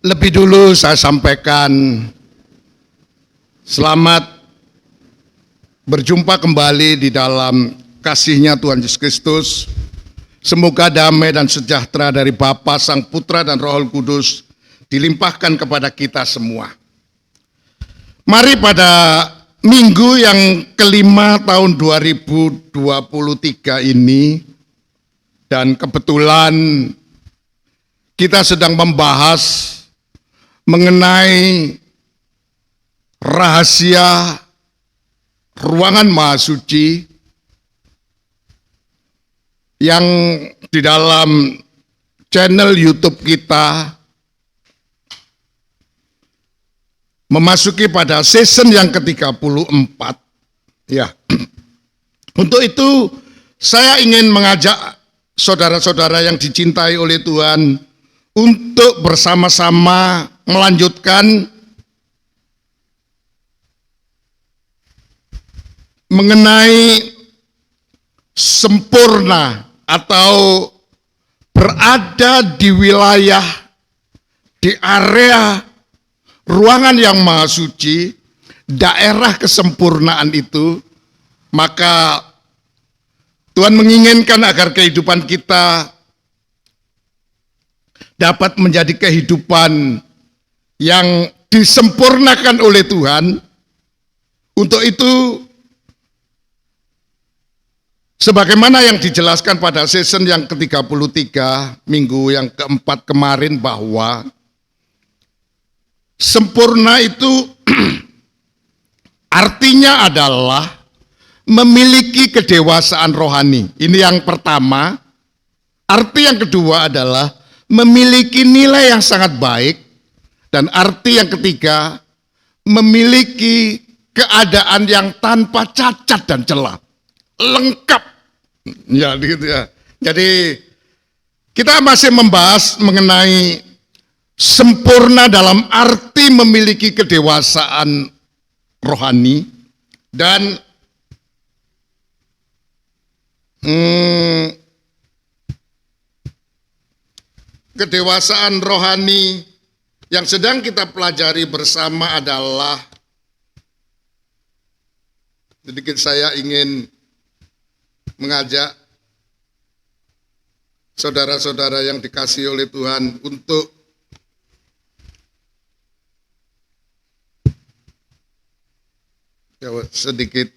Lebih dulu saya sampaikan selamat berjumpa kembali di dalam kasih-Nya Tuhan Yesus Kristus. Semoga damai dan sejahtera dari Bapa, Sang Putra dan Roh Kudus dilimpahkan kepada kita semua. Mari pada minggu yang kelima tahun 2023 ini, dan kebetulan kita sedang membahas mengenai rahasia ruangan Maha Suci yang di dalam channel YouTube kita memasuki pada season yang ke-34. Ya. Untuk itu saya ingin mengajak saudara-saudara yang dicintai oleh Tuhan untuk bersama-sama melanjutkan mengenai sempurna atau berada di wilayah, di area ruangan yang Maha Suci, daerah kesempurnaan itu. Maka Tuhan menginginkan agar kehidupan kita dapat menjadi kehidupan yang disempurnakan oleh Tuhan. Untuk itu, sebagaimana yang dijelaskan pada season yang ke-33, minggu yang keempat kemarin, bahwa sempurna itu artinya adalah memiliki kedewasaan rohani. Ini yang pertama. Arti yang kedua adalah memiliki nilai yang sangat baik. Dan arti yang ketiga, memiliki keadaan yang tanpa cacat dan celah. Lengkap. Ya, gitu ya. Jadi kita masih membahas mengenai sempurna dalam arti memiliki kedewasaan rohani. Dan kedewasaan rohani yang sedang kita pelajari bersama adalah, sedikit saya ingin mengajak saudara-saudara yang dikasihi oleh Tuhan untuk sedikit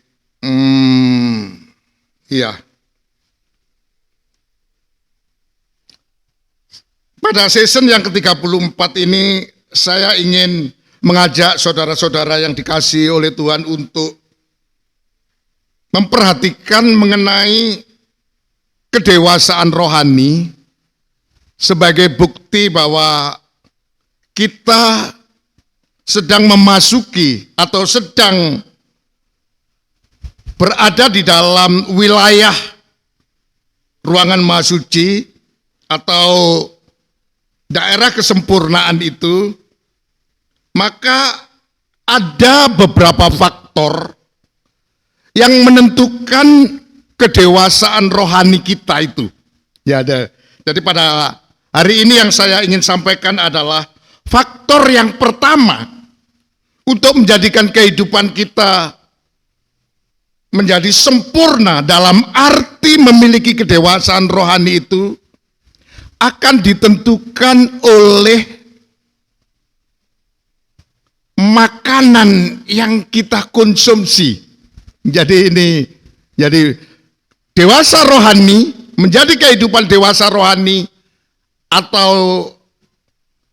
pada season yang ke-34 ini saya ingin mengajak saudara-saudara yang dikasihi oleh Tuhan untuk memperhatikan mengenai kedewasaan rohani sebagai bukti bahwa kita sedang memasuki atau sedang berada di dalam wilayah ruangan Maha Suci atau daerah kesempurnaan itu. Maka ada beberapa faktor yang menentukan kedewasaan rohani kita itu. Ya, ada. Jadi pada hari ini yang saya ingin sampaikan adalah faktor yang pertama untuk menjadikan kehidupan kita menjadi sempurna dalam arti memiliki kedewasaan rohani itu akan ditentukan oleh makanan yang kita konsumsi. Jadi dewasa rohani, menjadi kehidupan dewasa rohani atau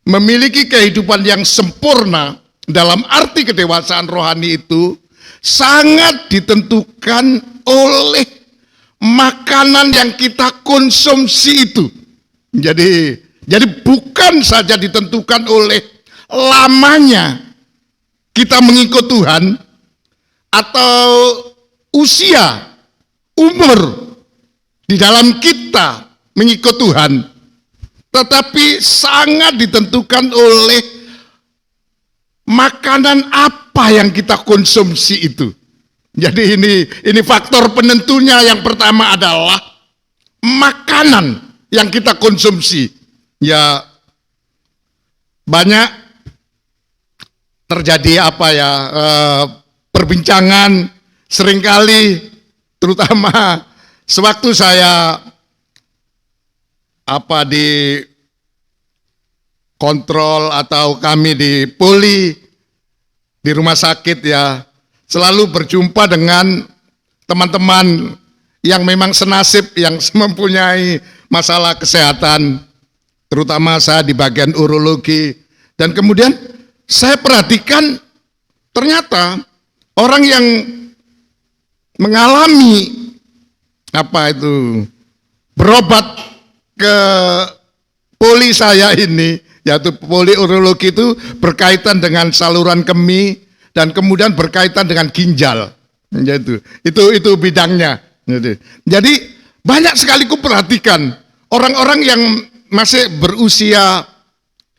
memiliki kehidupan yang sempurna dalam arti kedewasaan rohani itu sangat ditentukan oleh makanan yang kita konsumsi itu. Jadi bukan saja ditentukan oleh lamanya kita mengikut Tuhan atau usia, umur di dalam kita mengikut Tuhan, tetapi sangat ditentukan oleh makanan apa yang kita konsumsi itu. Jadi ini faktor penentunya. Yang pertama adalah makanan yang kita konsumsi. Ya, banyak terjadi perbincangan seringkali, terutama sewaktu saya di kontrol atau kami di poli, di rumah sakit ya, selalu berjumpa dengan teman-teman yang memang senasib, yang mempunyai masalah kesehatan, terutama saya di bagian urologi. Dan kemudian saya perhatikan ternyata orang yang mengalami berobat ke poli saya ini, yaitu poli urologi, itu berkaitan dengan saluran kemih dan kemudian berkaitan dengan ginjal. Itu bidangnya. Jadi banyak sekali kuperhatikan orang-orang yang masih berusia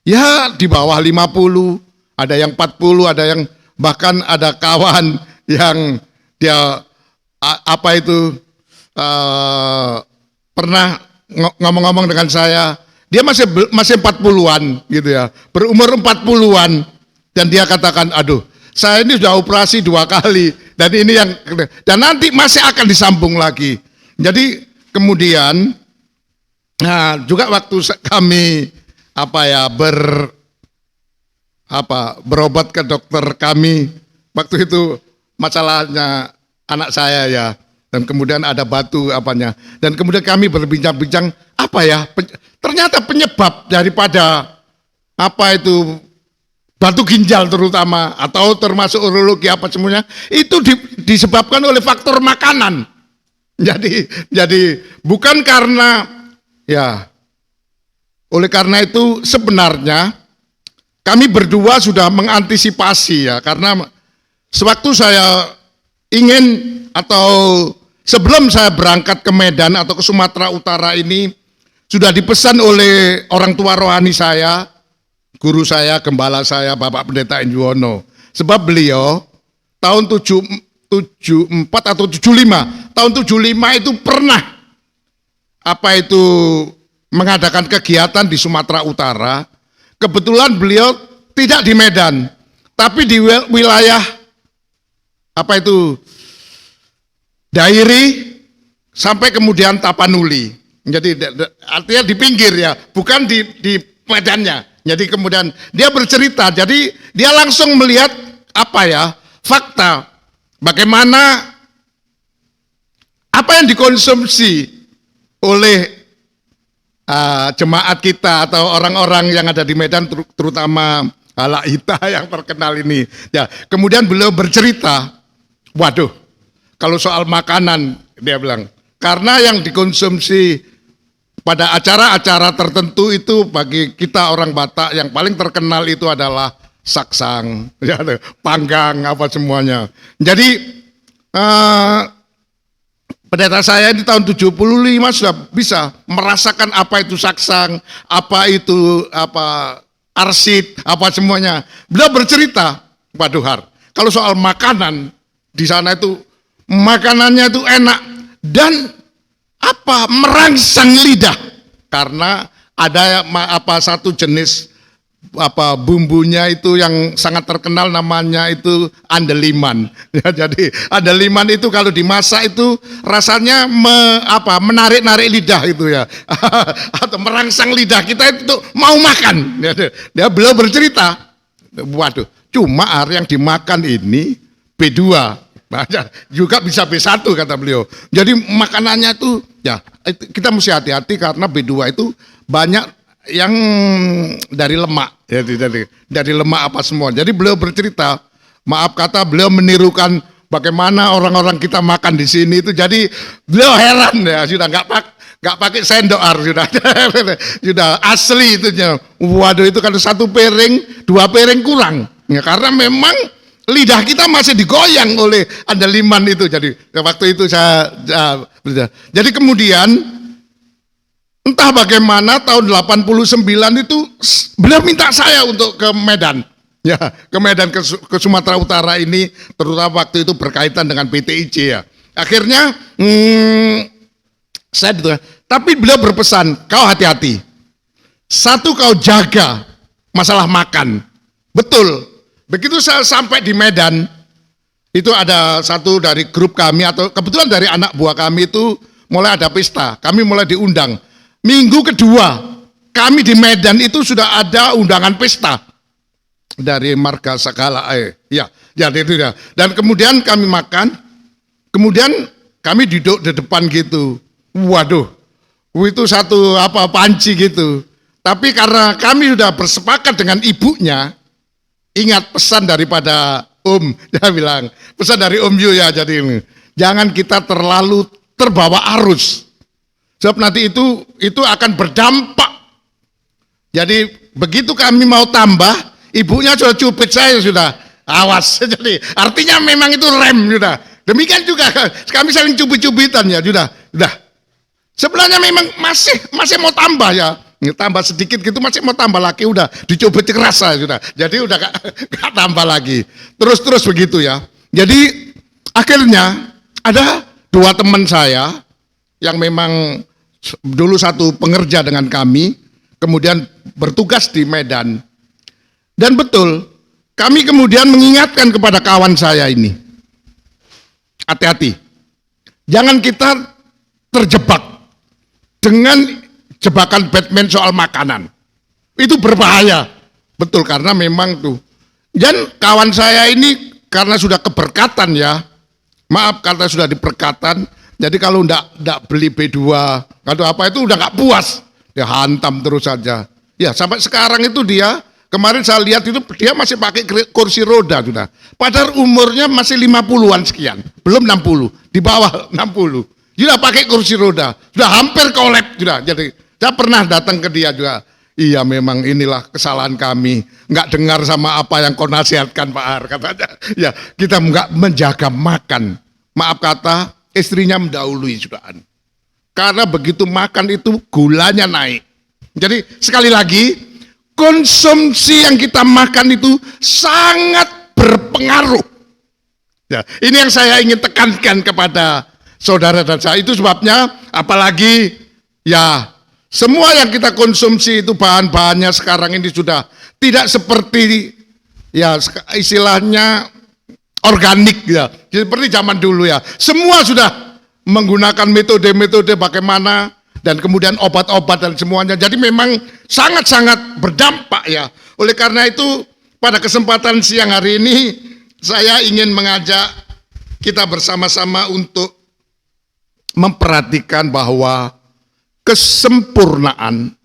ya di bawah 50, ada yang 40, ada yang bahkan ada kawan yang dia pernah ngomong-ngomong dengan saya, dia masih 40-an gitu ya, berumur 40-an, dan dia katakan, aduh, saya ini sudah operasi 2 kali dan ini dan nanti masih akan disambung lagi. Jadi kemudian juga waktu kami berobat ke dokter kami, waktu itu masalahnya anak saya ya, dan kemudian ada batu dan kemudian kami berbincang-bincang ternyata penyebab daripada batu ginjal terutama atau termasuk urologi semuanya itu disebabkan oleh faktor makanan. Jadi bukan karena oleh karena itu sebenarnya kami berdua sudah mengantisipasi ya, karena sewaktu saya ingin sebelum saya berangkat ke Medan atau ke Sumatera Utara ini, sudah dipesan oleh orang tua rohani saya, guru saya, gembala saya, Bapak Pendeta Injuwono. Sebab beliau tahun 74 atau 75, tahun 75 itu pernah mengadakan kegiatan di Sumatera Utara. Kebetulan beliau tidak di Medan, tapi di wilayah Dairi sampai kemudian Tapanuli. Jadi artinya di pinggir ya, bukan di medannya. Jadi kemudian dia bercerita, jadi dia langsung melihat fakta bagaimana apa yang dikonsumsi oleh jemaat kita atau orang-orang yang ada di Medan, terutama Halaita yang terkenal ini. Ya, kemudian beliau bercerita, waduh, kalau soal makanan dia bilang, karena yang dikonsumsi pada acara-acara tertentu itu bagi kita orang Batak yang paling terkenal itu adalah saksang, ya, panggang semuanya. Jadi pendeta saya di tahun 75 sudah bisa merasakan apa itu saksang, apa itu arsit, semuanya. Beliau bercerita, waduh Har, kalau soal makanan di sana itu makanannya itu enak dan merangsang lidah, karena ada satu jenis bumbunya itu yang sangat terkenal, namanya itu andaliman. Ya, jadi andaliman itu kalau dimasak itu rasanya menarik-narik lidah itu ya, atau merangsang lidah kita itu mau makan. Beliau bercerita, waduh, cuma yang dimakan ini B2, juga bisa B1 kata beliau. Jadi makanannya itu ya kita mesti hati-hati karena B2 itu banyak yang dari lemak, ya, dari lemak semua. Jadi beliau bercerita, maaf kata beliau menirukan bagaimana orang-orang kita makan di sini itu. Jadi beliau heran ya, sudah nggak pakai sendok sudah asli itu. Waduh, itu kalau 1 piring 2 piring kurang ya, karena memang lidah kita masih digoyang oleh andaliman itu. Jadi waktu itu saya jadi kemudian entah bagaimana tahun 89 itu beliau minta saya untuk ke Medan. Ya, ke Medan, ke Sumatera Utara ini, terutama waktu itu berkaitan dengan PTIC ya. Akhirnya tapi beliau berpesan, kau hati-hati. Satu, kau jaga masalah makan. Betul. Begitu saya sampai di Medan, itu ada satu dari grup kami atau kebetulan dari anak buah kami itu mulai ada pesta. Kami mulai diundang. Minggu kedua kami di Medan itu sudah ada undangan pesta dari marga Sagala. Ya itu ya. Dan kemudian kami makan. Kemudian kami duduk di depan gitu. Waduh, itu satu panci gitu. Tapi karena kami sudah bersepakat dengan ibunya, ingat pesan daripada dia bilang, pesan dari Yu ya, jadi ini, jangan kita terlalu terbawa arus. Sebab nanti itu akan berdampak. Jadi begitu kami mau tambah, ibunya sudah cubit saya sudah, awas. Jadi artinya memang itu rem sudah. Demikian juga kami saling cubit-cubitan ya, sudah. Sebenarnya memang masih mau tambah ya. Tambah sedikit gitu masih mau tambah lagi, udah dicubit kerasa sudah. Jadi udah gak tambah lagi. Terus begitu ya. Jadi akhirnya ada dua teman saya yang memang dulu satu pengerja dengan kami, kemudian bertugas di Medan. Dan betul, kami kemudian mengingatkan kepada kawan saya ini, hati-hati, jangan kita terjebak dengan jebakan Batman soal makanan. Itu berbahaya. Betul, karena memang tuh. Dan kawan saya ini karena sudah keberkatan ya, maaf karena sudah diberkatan, jadi kalau enggak beli B2 atau apa itu udah nggak puas, dia hantam terus saja. Ya sampai sekarang itu dia, kemarin saya lihat itu dia masih pakai kursi roda sudah. Padahal umurnya masih 50-an sekian, belum 60, di bawah 60. Sudah pakai kursi roda, sudah hampir kolab sudah. Jadi saya pernah datang ke dia juga. Iya memang inilah kesalahan kami, nggak dengar sama apa yang kau nasihatkan Pak Har, katanya. Ya kita nggak menjaga makan. Maaf kata, istrinya mendahului sudahan. Karena begitu makan itu gulanya naik. Jadi sekali lagi, konsumsi yang kita makan itu sangat berpengaruh. Ya, ini yang saya ingin tekankan kepada saudara dan saya. Itu sebabnya apalagi ya semua yang kita konsumsi itu bahan-bahannya sekarang ini sudah tidak seperti ya istilahnya organik ya. Seperti zaman dulu ya. Semua sudah menggunakan metode-metode bagaimana dan kemudian obat-obat dan semuanya. Jadi memang sangat-sangat berdampak ya. Oleh karena itu pada kesempatan siang hari ini saya ingin mengajak kita bersama-sama untuk memperhatikan bahwa kesempurnaan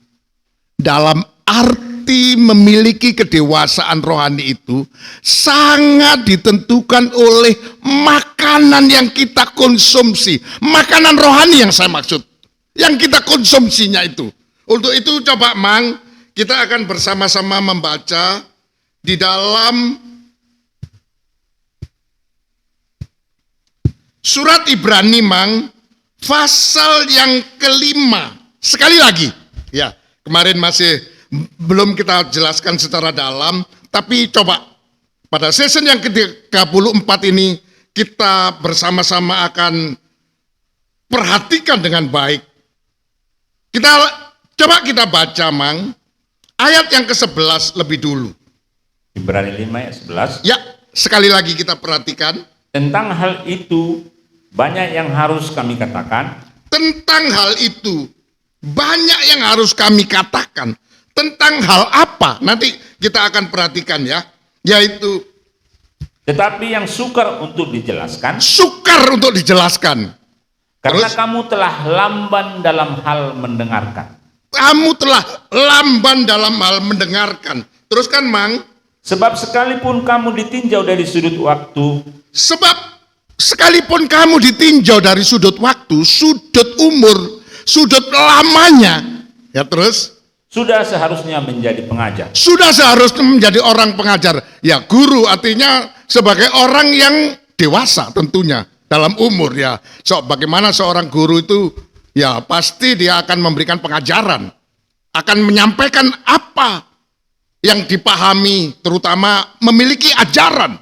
dalam arti memiliki kedewasaan rohani itu sangat ditentukan oleh makanan yang kita konsumsi. Makanan rohani yang saya maksud, yang kita konsumsinya itu. Untuk itu coba Mang, kita akan bersama-sama membaca di dalam surat Ibrani Mang, pasal yang kelima. Sekali lagi, ya kemarin masih belum kita jelaskan secara dalam, tapi coba pada season yang ke-34 ini kita bersama-sama akan perhatikan dengan baik. Coba kita baca Mang, ayat yang ke-11 lebih dulu. Ibrani 5 ayat 11. Ya, sekali lagi kita perhatikan. Tentang hal itu banyak yang harus kami katakan. Tentang hal itu banyak yang harus kami katakan. Tentang hal apa? Nanti kita akan perhatikan ya. Yaitu Tetapi yang sukar untuk dijelaskan. Sukar untuk dijelaskan. Karena Terus? kamu telah lamban dalam hal mendengarkan. Kamu telah lamban dalam hal mendengarkan. Terus kan Mang? Sebab sekalipun kamu ditinjau dari sudut waktu. Sebab sekalipun kamu ditinjau dari sudut waktu, sudut umur, sudut lamanya, ya terus Sudah seharusnya menjadi pengajar. sudah seharusnya menjadi orang pengajar. Ya guru artinya sebagai orang yang dewasa tentunya dalam umur ya. So bagaimana seorang guru itu ya pasti dia akan memberikan pengajaran, akan menyampaikan apa yang dipahami, terutama memiliki ajaran,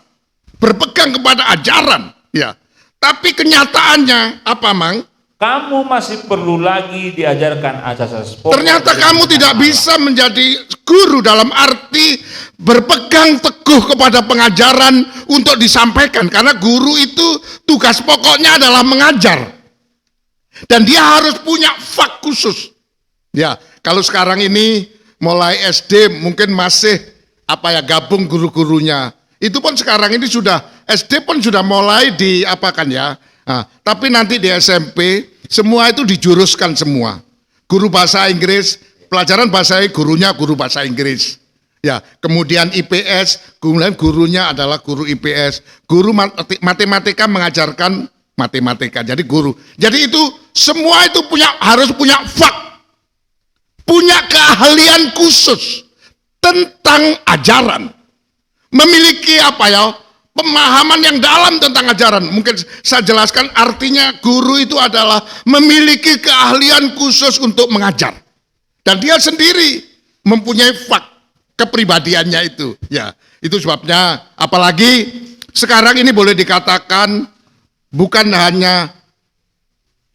berpegang kepada ajaran. Ya, tapi kenyataannya apa, Mang? Kamu masih perlu lagi diajarkan asas-asas pokok. Ternyata kamu tidak bisa menjadi guru dalam arti lagi berpegang teguh kepada pengajaran untuk disampaikan, karena guru itu tugas pokoknya adalah mengajar. Dan dia harus punya fak khusus. Ya, kalau sekarang ini mulai SD mungkin masih gabung guru-gurunya. Itu pun sekarang ini sudah SD pun sudah mulai diapakan ya. Nah, tapi nanti di SMP semua itu dijuruskan semua. Guru bahasa Inggris, pelajaran bahasa gurunya guru bahasa Inggris. Ya, kemudian IPS, kemudian gurunya adalah guru IPS. Guru matematika mengajarkan matematika. Jadi guru. Jadi itu semua itu harus punya fak. Punya keahlian khusus tentang ajaran. Memiliki pemahaman yang dalam tentang ajaran. Mungkin saya jelaskan artinya guru itu adalah memiliki keahlian khusus untuk mengajar. Dan dia sendiri mempunyai fak kepribadiannya itu. Ya, itu sebabnya apalagi sekarang ini boleh dikatakan bukan hanya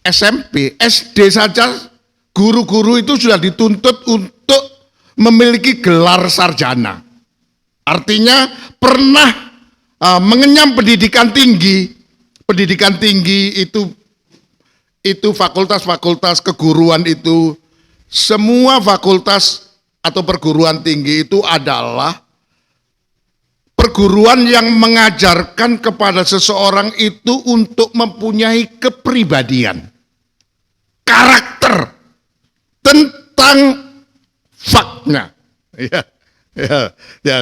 SMP, SD saja guru-guru itu sudah dituntut untuk memiliki gelar sarjana. Artinya pernah mengenyam pendidikan tinggi. Pendidikan tinggi itu fakultas-fakultas keguruan itu, semua fakultas atau perguruan tinggi itu adalah perguruan yang mengajarkan kepada seseorang itu untuk mempunyai kepribadian, karakter, tentang faknya. Ya,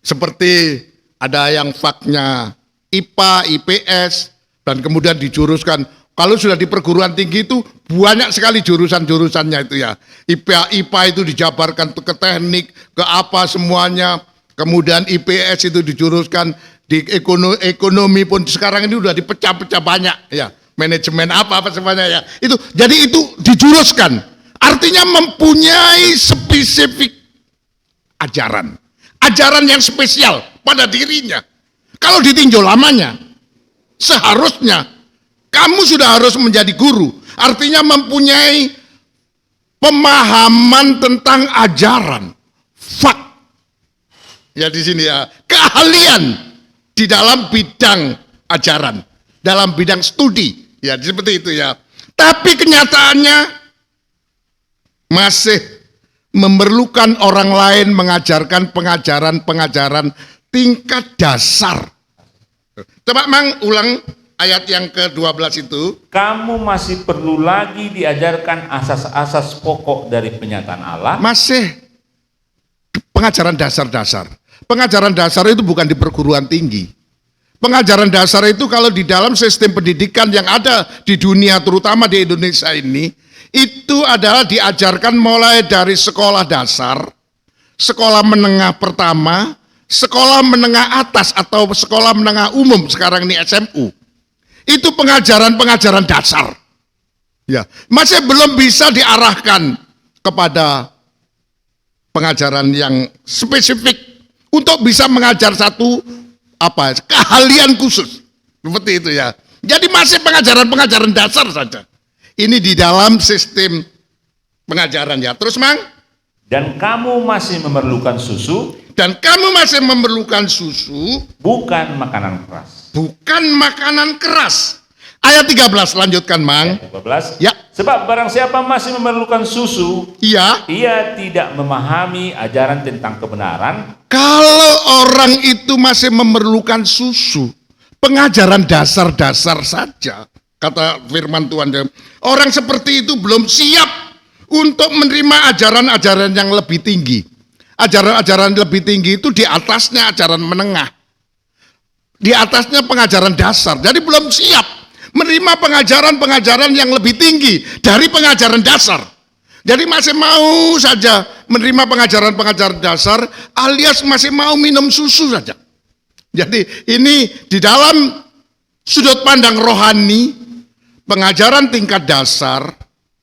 seperti ada yang faknya IPA, IPS, dan kemudian dijuruskan. Kalau sudah di perguruan tinggi itu banyak sekali jurusan-jurusannya itu ya. IPA itu dijabarkan ke teknik, ke apa semuanya. Kemudian IPS itu dijuruskan di ekonomi pun sekarang ini udah dipecah-pecah banyak ya. Manajemen apa semuanya ya. Jadi itu dijuruskan. Artinya mempunyai spesifik ajaran. Ajaran yang spesial pada dirinya. Kalau ditinjau lamanya, seharusnya kamu sudah harus menjadi guru. Artinya mempunyai pemahaman tentang ajaran, fak. Ya di sini ya, keahlian di dalam bidang ajaran, dalam bidang studi. Ya seperti itu ya. Tapi kenyataannya masih memerlukan orang lain mengajarkan pengajaran-pengajaran tingkat dasar. Coba Mang ulang ayat yang ke-12 itu. Kamu masih perlu lagi diajarkan asas-asas pokok dari penyataan Allah. Masih pengajaran dasar-dasar. Pengajaran dasar itu bukan di perguruan tinggi. Pengajaran dasar itu kalau di dalam sistem pendidikan yang ada di dunia, terutama di Indonesia ini, itu adalah diajarkan mulai dari sekolah dasar, sekolah menengah pertama, sekolah menengah atas atau sekolah menengah umum, sekarang ini SMU. Itu pengajaran-pengajaran dasar. Ya, masih belum bisa diarahkan kepada pengajaran yang spesifik untuk bisa mengajar satu keahlian khusus. Seperti itu ya. Jadi masih pengajaran-pengajaran dasar saja. Ini di dalam sistem pengajaran ya. Terus Mang? Dan kamu masih memerlukan susu. Dan kamu masih memerlukan susu. Bukan makanan keras. Bukan makanan keras. Ayat 13 lanjutkan Mang. Ayat 13. Ya. Sebab barang siapa masih memerlukan susu, iya, ia tidak memahami ajaran tentang kebenaran. Kalau orang itu masih memerlukan susu, pengajaran dasar-dasar saja, kata firman Tuhan, orang seperti itu belum siap untuk menerima ajaran-ajaran yang lebih tinggi. Ajaran-ajaran lebih tinggi itu di atasnya ajaran menengah. Di atasnya pengajaran dasar. Jadi belum siap menerima pengajaran-pengajaran yang lebih tinggi dari pengajaran dasar. Jadi masih mau saja menerima pengajaran-pengajaran dasar alias masih mau minum susu saja. Jadi ini di dalam sudut pandang rohani, pengajaran tingkat dasar,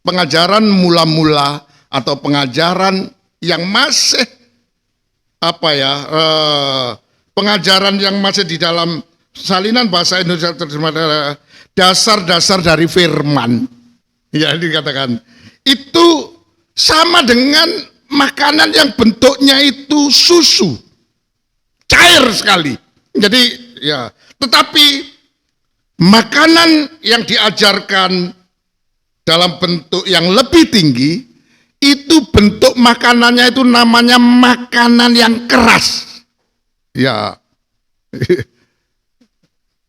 pengajaran mula-mula atau pengajaran yang masih pengajaran yang masih di dalam salinan bahasa Indonesia terjemah dasar-dasar dari firman. Ya dikatakan itu sama dengan makanan yang bentuknya itu susu, cair sekali. Jadi ya, tetapi makanan yang diajarkan dalam bentuk yang lebih tinggi, itu bentuk makanannya itu namanya makanan yang keras. Ya,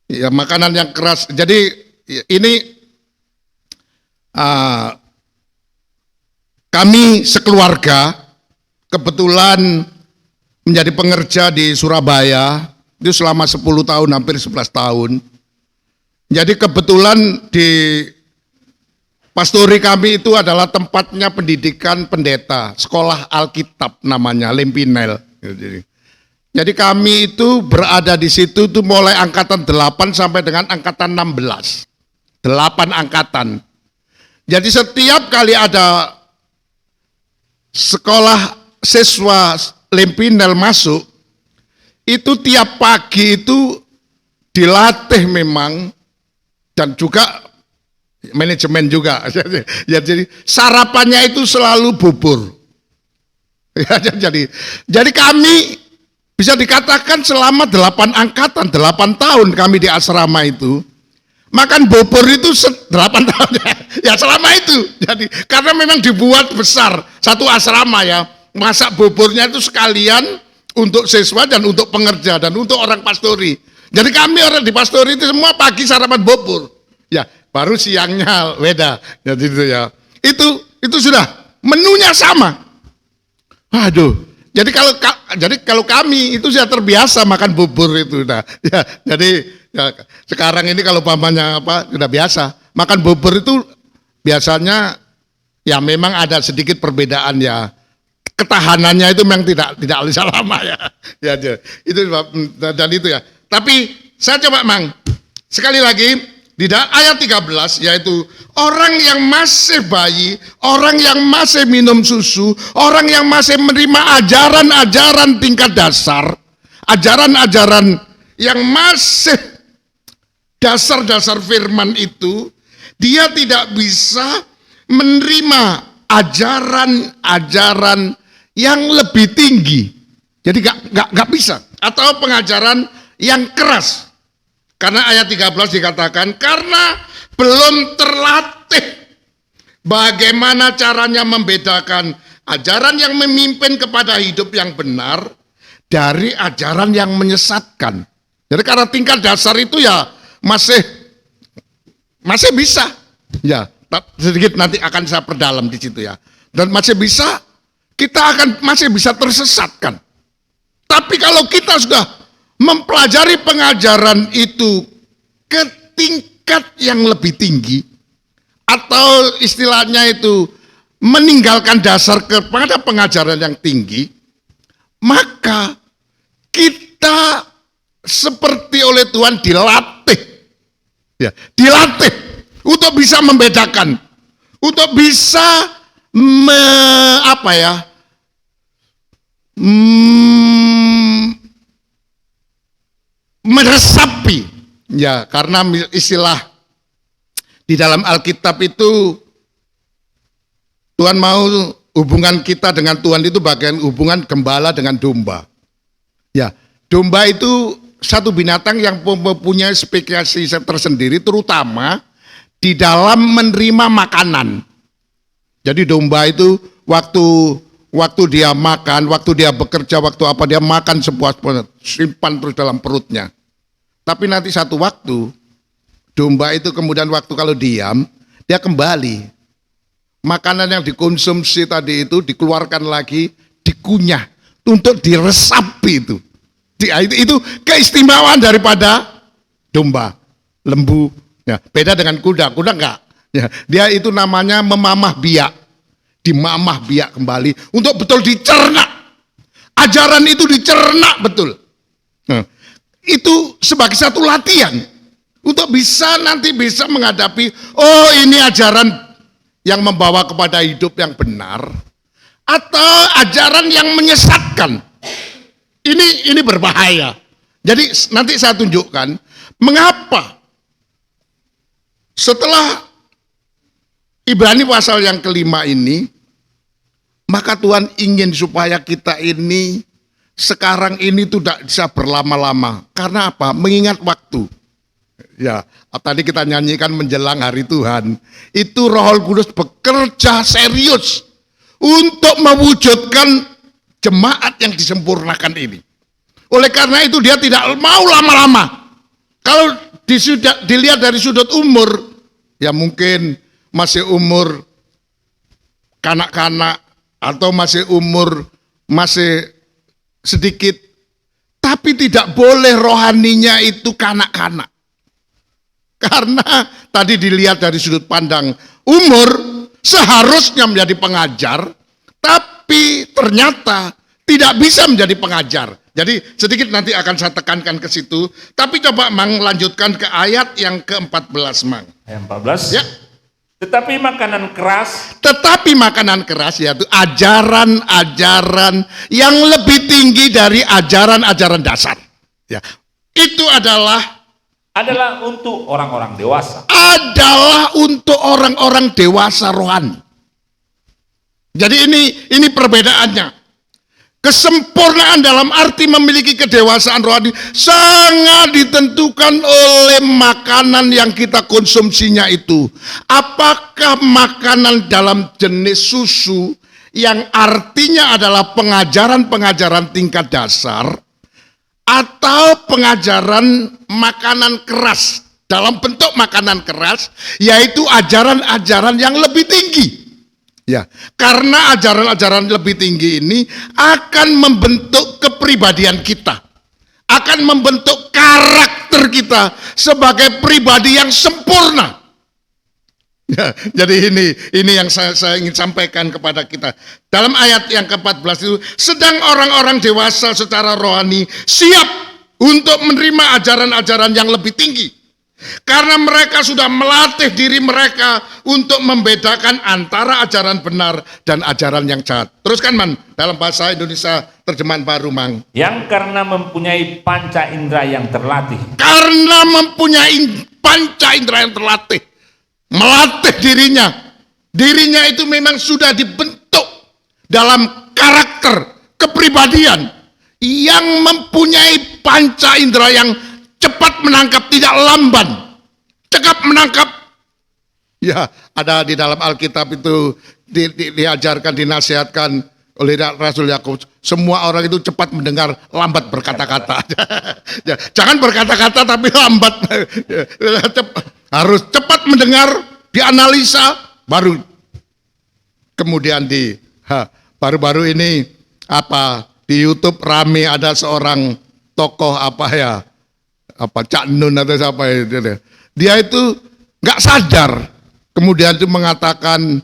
ya makanan yang keras. Jadi ini kami sekeluarga kebetulan menjadi pengerja di Surabaya itu selama 10 tahun, hampir 11 tahun. Jadi kebetulan di pastori kami itu adalah tempatnya pendidikan pendeta, sekolah Alkitab namanya, Lempinel. Jadi kami itu berada di situ tuh mulai angkatan 8 sampai dengan angkatan 16. 8 angkatan. Jadi setiap kali ada sekolah siswa Lempinel masuk, itu tiap pagi itu dilatih memang, dan juga manajemen juga. Ya, jadi sarapannya itu selalu bubur. Ya, jadi kami bisa dikatakan selama 8 angkatan, 8 tahun kami di asrama itu, makan bubur itu 8 tahun ya selama itu. Jadi karena memang dibuat besar satu asrama ya, masak buburnya itu sekalian untuk siswa dan untuk pengerja dan untuk orang pastori. Jadi kami orang di pastori itu semua pagi sarapan bubur. Ya, baru siangnya beda. Jadi itu ya. Itu sudah menunya sama. Aduh. Jadi kalau kami itu sudah terbiasa makan bubur itu. Nah, ya, jadi ya, sekarang ini kalau pamannya sudah biasa makan bubur itu biasanya ya memang ada sedikit perbedaan ya. Ketahanannya itu memang tidak bisa lama ya. Ya, itu dan itu ya. Tapi saya coba sekali lagi di ayat 13, yaitu orang yang masih bayi, orang yang masih minum susu, orang yang masih menerima ajaran-ajaran tingkat dasar, ajaran-ajaran yang masih dasar-dasar firman itu, dia tidak bisa menerima ajaran-ajaran yang lebih tinggi. Jadi gak bisa. Atau pengajaran yang keras. Karena ayat 13 dikatakan, karena belum terlatih bagaimana caranya membedakan ajaran yang memimpin kepada hidup yang benar dari ajaran yang menyesatkan. Jadi karena tingkat dasar itu ya masih bisa. Ya, sedikit nanti akan saya perdalam di situ ya. Dan masih bisa, kita akan masih bisa tersesatkan. Tapi kalau kita sudah mempelajari pengajaran itu ke tingkat yang lebih tinggi, atau istilahnya itu meninggalkan dasar kepada pengajaran yang tinggi, maka kita seperti oleh Tuhan dilatih, ya, dilatih untuk bisa membedakan, untuk bisa meresapi, ya, karena istilah di dalam Alkitab itu Tuhan mau hubungan kita dengan Tuhan itu bagian hubungan gembala dengan domba. Ya, domba itu satu binatang yang mempunyai spesiasi tersendiri, terutama di dalam menerima makanan. Jadi domba itu waktu dia makan, waktu dia bekerja, waktu apa dia makan sepuas-puasnya, simpan terus dalam perutnya. Tapi nanti satu waktu domba itu kemudian waktu kalau diam, dia kembali. Makanan yang dikonsumsi tadi itu dikeluarkan lagi, dikunyah untuk diresapi itu. Itu keistimewaan daripada domba, lembu. Ya, beda dengan kuda enggak. Ya, dia itu namanya memamah biak, dimamah biak kembali untuk betul dicerna. Ajaran itu dicerna betul. Nah, itu sebagai satu latihan untuk nanti bisa menghadapi, oh ini ajaran yang membawa kepada hidup yang benar atau ajaran yang menyesatkan. Ini berbahaya. Jadi nanti saya tunjukkan mengapa setelah Ibrani pasal yang kelima ini Maka Tuhan ingin supaya kita ini sekarang ini tidak bisa berlama-lama. Karena apa? Mengingat waktu. Ya, tadi kita nyanyikan menjelang hari Tuhan. Itu Roh Kudus bekerja serius untuk mewujudkan jemaat yang disempurnakan ini. Oleh karena itu dia tidak mau lama-lama. Kalau dilihat dari sudut umur, ya mungkin masih umur kanak-kanak atau masih sedikit, tapi tidak boleh rohaninya itu kanak-kanak. Karena tadi dilihat dari sudut pandang umur, seharusnya menjadi pengajar, tapi ternyata tidak bisa menjadi pengajar. Jadi sedikit nanti akan saya tekankan ke situ, tapi coba Mang lanjutkan ke ayat yang ke-14, Mang. Ayat 14. Ya. Tetapi makanan keras yaitu ajaran-ajaran yang lebih tinggi dari ajaran-ajaran dasar. Ya, itu adalah untuk orang-orang dewasa. Adalah untuk orang-orang dewasa rohani. Jadi ini perbedaannya. Kesempurnaan dalam arti memiliki kedewasaan rohani sangat ditentukan oleh makanan yang kita konsumsinya itu. Apakah makanan dalam jenis susu yang artinya adalah pengajaran-pengajaran tingkat dasar atau pengajaran makanan keras dalam bentuk makanan keras, yaitu ajaran-ajaran yang lebih tinggi. Ya, karena ajaran-ajaran lebih tinggi ini akan membentuk kepribadian kita, akan membentuk karakter kita sebagai pribadi yang sempurna. Ya, jadi ini yang saya ingin sampaikan kepada kita. Dalam ayat yang ke-14 itu, sedang orang-orang dewasa secara rohani siap untuk menerima ajaran-ajaran yang lebih tinggi. Karena mereka sudah melatih diri mereka untuk membedakan antara ajaran benar dan ajaran yang jahat. Teruskan, Man, dalam bahasa Indonesia terjemahan baru, Mang. Yang karena mempunyai panca indera yang terlatih. Karena mempunyai panca indera yang terlatih. Melatih dirinya. Dirinya itu memang sudah dibentuk dalam karakter, kepribadian yang mempunyai panca indera yang cepat menangkap, tidak lamban, cepat menangkap. Ya, ada di dalam Alkitab itu diajarkan, dinasihatkan oleh Rasul Yakobus. Semua orang itu cepat mendengar, lambat berkata-kata. Ya, jangan berkata-kata tapi lambat. Harus cepat mendengar, dianalisa, baru kemudian baru-baru ini di YouTube rame ada seorang tokoh Cak Nun atau siapa itu. Dia itu nggak sadar, kemudian itu mengatakan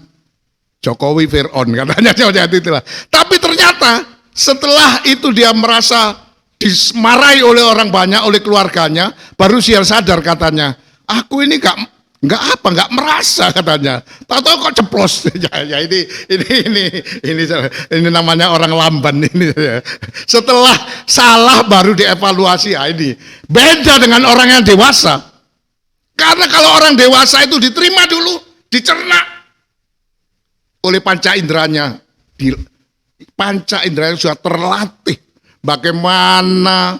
Jokowi Fir'aun, katanya seperti itulah. Tapi ternyata setelah itu dia merasa dimarahi oleh orang banyak, oleh keluarganya, baru dia sadar katanya, aku ini nggak merasa katanya. Tahu-tahu kok ceplos. Ya ini namanya orang lamban ini. Setelah salah baru dievaluasi. Ini beda dengan orang yang dewasa. Karena kalau orang dewasa itu diterima dulu, dicerna oleh panca inderanya. Panca inderanya sudah terlatih. Bagaimana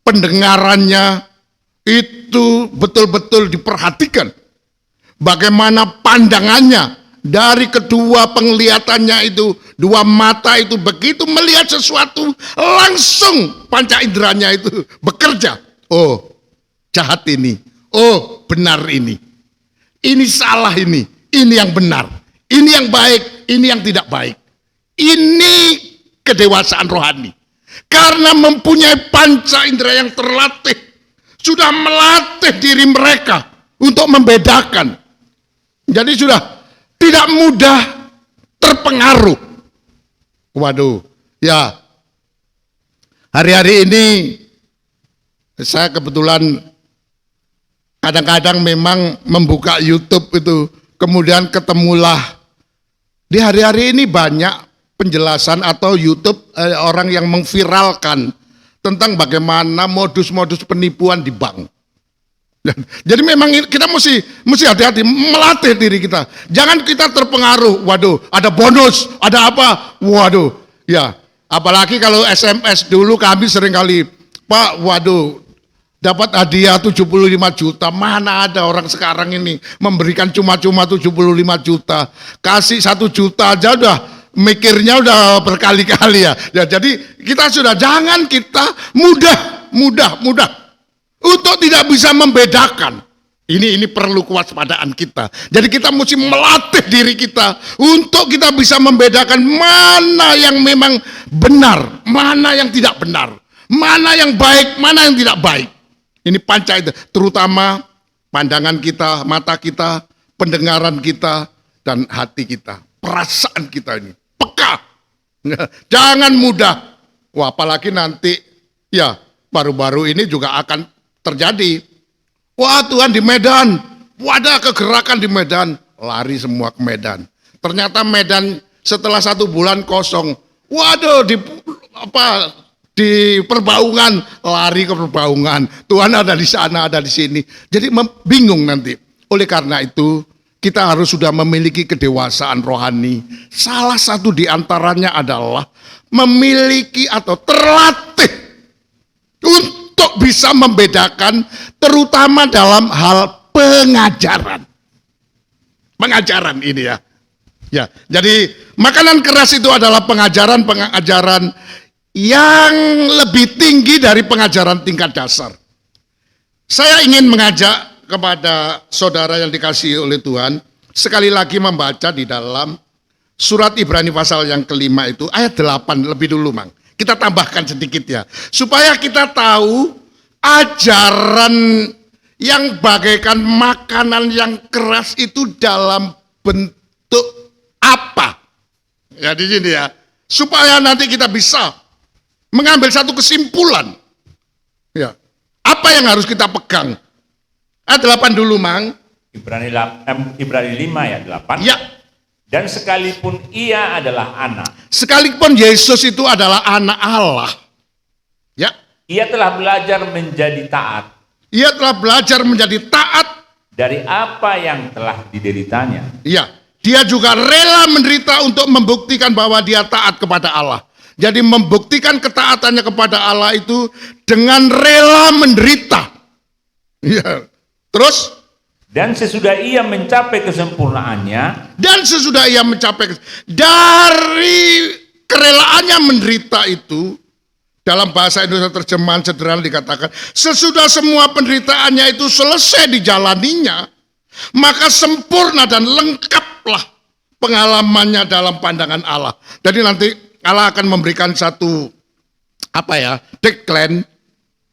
pendengarannya itu betul-betul diperhatikan. Bagaimana pandangannya dari kedua penglihatannya itu, dua mata itu begitu melihat sesuatu langsung panca inderanya itu bekerja. Oh, jahat ini. Oh, benar ini. Ini salah ini yang benar. Ini yang baik, ini yang tidak baik. Ini kedewasaan rohani. Karena mempunyai panca indera yang terlatih, sudah melatih diri mereka untuk membedakan. Jadi sudah tidak mudah terpengaruh. Waduh, ya. Hari-hari ini saya kebetulan kadang-kadang memang membuka YouTube itu, kemudian ketemulah di hari-hari ini banyak penjelasan atau YouTube orang yang mengviralkan tentang bagaimana modus-modus penipuan di bank. Jadi memang kita mesti hati-hati melatih diri kita. Jangan kita terpengaruh. Waduh, ada bonus, ada apa? Waduh, ya. Apalagi kalau SMS dulu kami seringkali, Pak, waduh, dapat hadiah 75 juta. Mana ada orang sekarang ini memberikan cuma-cuma 75 juta. Kasih 1 juta aja udah mikirnya udah berkali-kali ya. Ya, jadi kita jangan kita mudah untuk tidak bisa membedakan. Ini perlu kewaspadaan kita. Jadi kita mesti melatih diri kita untuk kita bisa membedakan mana yang memang benar, mana yang tidak benar, mana yang baik, mana yang tidak baik. Ini panca itu, terutama pandangan kita, mata kita, pendengaran kita, dan hati kita, perasaan kita ini peka. Jangan mudah. Wah, apalagi nanti ya baru-baru ini juga akan terjadi. Wah, Tuhan di Medan, ada kegerakan di Medan, lari semua ke Medan. Ternyata Medan setelah 1 bulan kosong. Waduh, di Perbaungan, lari ke Perbaungan. Tuhan ada di sana, ada di sini. Jadi bingung nanti. Oleh karena itu, kita harus sudah memiliki kedewasaan rohani. Salah satu di antaranya adalah memiliki atau terlatih untuk bisa membedakan, terutama dalam hal pengajaran. Pengajaran ini ya. Ya, jadi makanan keras itu adalah pengajaran yang lebih tinggi dari pengajaran tingkat dasar. Saya ingin mengajak kepada saudara yang dikasihi oleh Tuhan, sekali lagi membaca di dalam surat Ibrani pasal yang kelima itu, ayat 8 lebih dulu, Mang. Kita tambahkan sedikit ya, supaya kita tahu ajaran yang bagaikan makanan yang keras itu dalam bentuk apa. Ya di sini ya, supaya nanti kita bisa mengambil satu kesimpulan. Ya, apa yang harus kita pegang? Ayat 8 dulu, Mang. Ibrani 5 ayat 8. Ya. Dan sekalipun ia adalah anak. Sekalipun Yesus itu adalah anak Allah. Ya. Ia telah belajar menjadi taat. Ia telah belajar menjadi taat dari apa yang telah dideritanya. Ya. Dia juga rela menderita untuk membuktikan bahwa dia taat kepada Allah. Jadi membuktikan ketaatannya kepada Allah itu dengan rela menderita. Ya. Terus? Dan sesudah ia mencapai kesempurnaannya. Dari kerelaannya menderita itu, dalam bahasa Indonesia terjemahan sederhana dikatakan, sesudah semua penderitaannya itu selesai dijalaninya, maka sempurna dan lengkaplah pengalamannya dalam pandangan Allah. Jadi nanti Allah akan memberikan satu deklan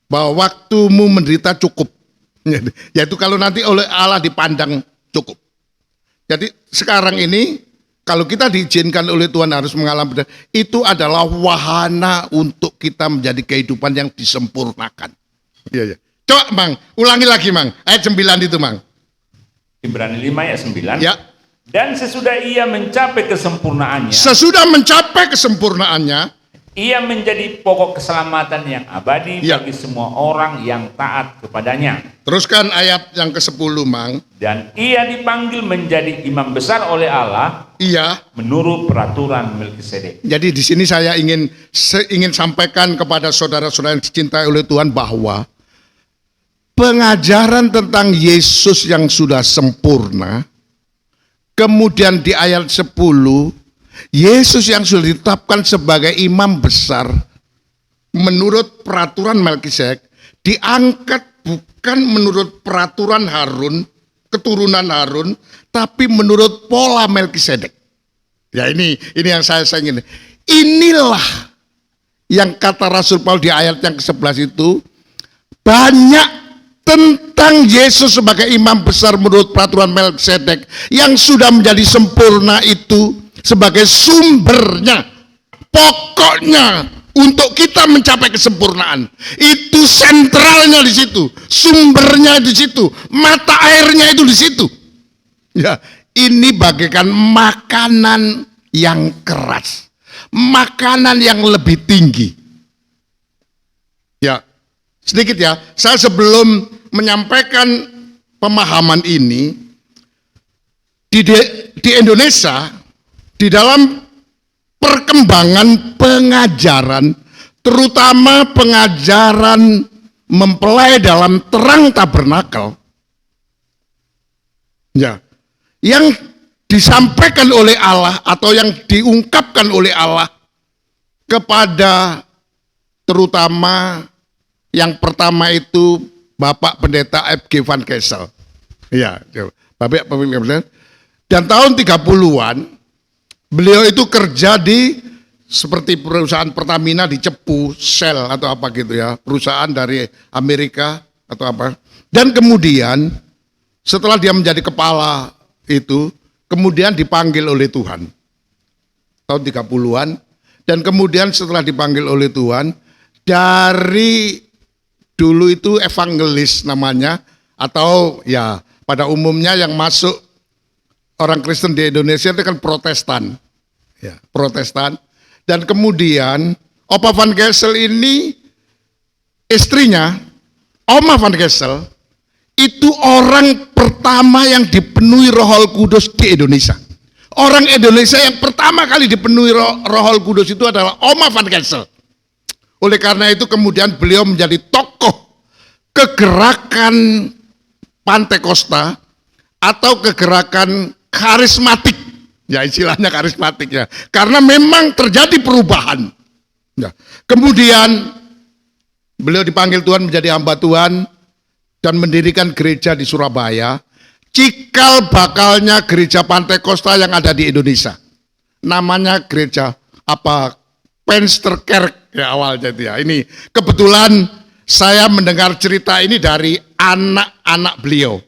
bahwa waktumu menderita cukup. Yaitu kalau nanti oleh Allah dipandang cukup. Jadi sekarang ini kalau kita diizinkan oleh Tuhan harus mengalami, itu adalah wahana untuk kita menjadi kehidupan yang disempurnakan. Iya, ya. Coba, Mang, ulangi lagi, Mang. Ayat 9 itu, Mang. Ibrani 5 ayat 9. Ya. Dan sesudah ia mencapai kesempurnaannya. Ia menjadi pokok keselamatan yang abadi bagi semua orang yang taat kepadanya. Teruskan ayat yang ke-10, Mang. Dan ia dipanggil menjadi imam besar oleh Allah. Iya. Menurut peraturan Melkisedek. Jadi di sini saya ingin sampaikan kepada saudara-saudara yang dicintai oleh Tuhan bahwa pengajaran tentang Yesus yang sudah sempurna, kemudian di ayat 10, Yesus yang sudah ditetapkan sebagai imam besar menurut peraturan Melkisedek diangkat bukan menurut peraturan Harun, keturunan Harun, tapi menurut pola Melkisedek. Ya ini yang saya ingin. Inilah yang kata Rasul Paulus di ayat yang ke-11 itu, banyak tentang Yesus sebagai imam besar menurut peraturan Melkisedek yang sudah menjadi sempurna itu sebagai sumbernya, pokoknya untuk kita mencapai kesempurnaan. Itu sentralnya di situ, sumbernya di situ, mata airnya itu di situ. Ya, ini bagaikan makanan yang keras, makanan yang lebih tinggi. Ya, sedikit ya, saya sebelum menyampaikan pemahaman ini di Indonesia, di dalam perkembangan pengajaran, terutama pengajaran mempelai dalam terang tabernakel, ya, yang disampaikan oleh Allah atau yang diungkapkan oleh Allah kepada terutama yang pertama itu Bapak Pendeta F.G. Van Kessel. Ya, Bapak Pendeta. Dan tahun 30-an beliau itu kerja di seperti perusahaan Pertamina di Cepu, Shell atau apa gitu ya, perusahaan dari Amerika atau apa. Dan kemudian setelah dia menjadi kepala itu, kemudian dipanggil oleh Tuhan. Tahun 30-an. Dan kemudian setelah dipanggil oleh Tuhan, dari dulu itu evangelis namanya, atau ya pada umumnya yang masuk orang Kristen di Indonesia itu kan Protestan. Ya, Protestan. Dan kemudian Opa Van Kessel ini istrinya, Oma Van Kessel, itu orang pertama yang dipenuhi Roh Kudus di Indonesia. Orang Indonesia yang pertama kali dipenuhi Roh Kudus itu adalah Oma Van Kessel. Oleh karena itu kemudian beliau menjadi tokoh kegerakan Pantekosta atau kegerakan karismatik. Ya istilahnya karismatik ya. Karena memang terjadi perubahan. Ya. Kemudian beliau dipanggil Tuhan menjadi hamba Tuhan dan mendirikan gereja di Surabaya. Cikal bakalnya gereja Pantekosta yang ada di Indonesia. Namanya gereja apa? Pensterkerk ya awalnya itu ya. Ini kebetulan saya mendengar cerita ini dari anak-anak beliau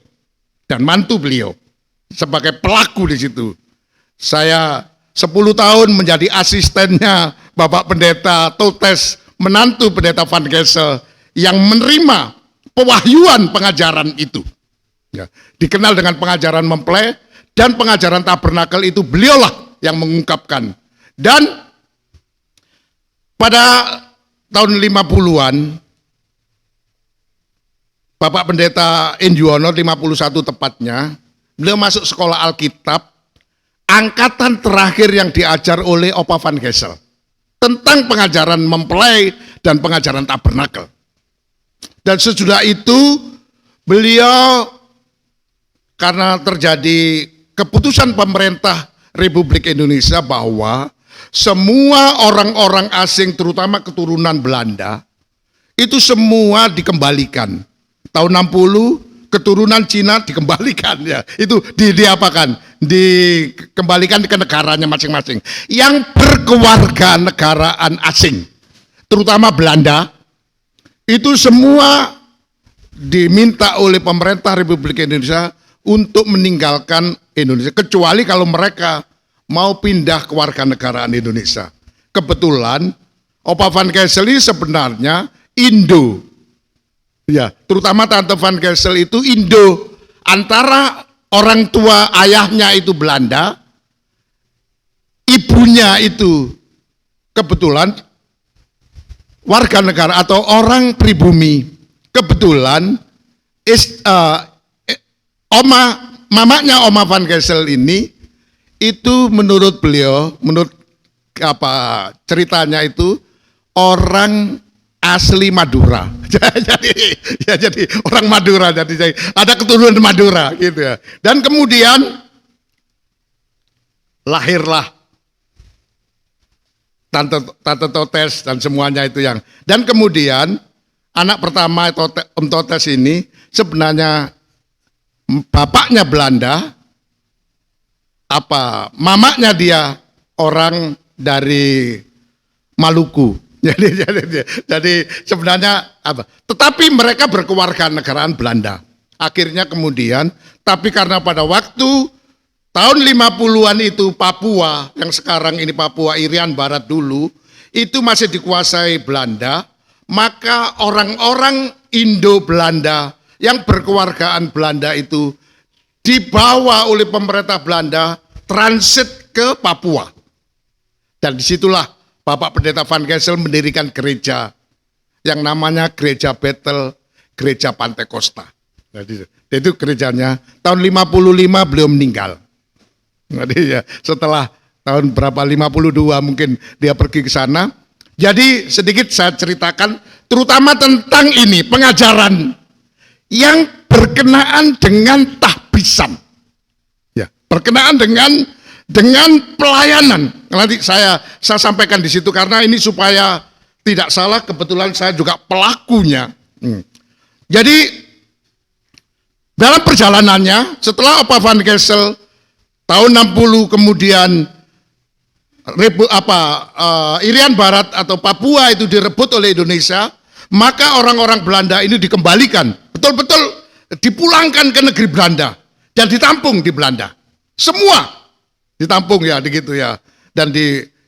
dan mantu beliau sebagai pelaku di situ. Saya 10 tahun menjadi asistennya Bapak Pendeta Totes, menantu Pendeta Van Kessel yang menerima pewahyuan pengajaran itu. Ya, dikenal dengan pengajaran mempelai dan pengajaran tabernakel itu beliaulah yang mengungkapkan. Dan pada tahun 50-an Bapak Pendeta Injuwono 51 tepatnya, beliau masuk sekolah Alkitab, angkatan terakhir yang diajar oleh Opa Van Kessel tentang pengajaran mempelai dan pengajaran tabernakel. Dan sesudah itu beliau karena terjadi keputusan pemerintah Republik Indonesia bahwa semua orang-orang asing terutama keturunan Belanda itu semua dikembalikan. Tahun 60 keturunan Cina dikembalikan ya. Itu diapakan? Dikembalikan ke negaranya masing-masing. Yang berkeluarga negaraan asing, terutama Belanda, itu semua diminta oleh pemerintah Republik Indonesia untuk meninggalkan Indonesia, kecuali kalau mereka mau pindah ke warga negaraan Indonesia. Kebetulan Opa Van Kessel ini sebenarnya Indo. Ya, terutama Tante Van Kessel itu Indo, antara orang tua ayahnya itu Belanda, ibunya itu kebetulan warga negara atau orang pribumi. Kebetulan mamanya Oma Van Kessel ini itu menurut beliau, menurut ceritanya itu orang asli Madura. jadi orang Madura, jadi ada keturunan Madura gitu ya. Dan kemudian lahirlah Tante Totes dan semuanya itu yang. Dan kemudian anak pertama Om Totes ini sebenarnya bapaknya Belanda, mamanya dia orang dari Maluku. Jadi sebenarnya tetapi mereka berkeluarga negaraan Belanda. Akhirnya kemudian, tapi karena pada waktu tahun 50-an itu Papua, yang sekarang ini Papua Irian Barat dulu, itu masih dikuasai Belanda, maka orang-orang Indo-Belanda yang berkeluargaan Belanda itu dibawa oleh pemerintah Belanda transit ke Papua. Dan disitulah Bapak Pendeta Van Kessel mendirikan gereja yang namanya Gereja Bethel, Gereja Pantai Costa. Jadi itu gerejanya tahun 55 beliau meninggal. Jadi ya setelah tahun berapa 52 mungkin dia pergi ke sana. Jadi sedikit saya ceritakan terutama tentang ini pengajaran yang berkenaan dengan tahbisan. Ya, berkenaan dengan pelayanan. Nanti saya sampaikan di situ karena ini supaya tidak salah, kebetulan saya juga pelakunya. Jadi dalam perjalanannya setelah Opa van Kessel tahun 60 kemudian Irian Barat atau Papua itu direbut oleh Indonesia, maka orang-orang Belanda ini dikembalikan, betul-betul dipulangkan ke negeri Belanda dan ditampung di Belanda. Semua ditampung ya begitu ya. Dan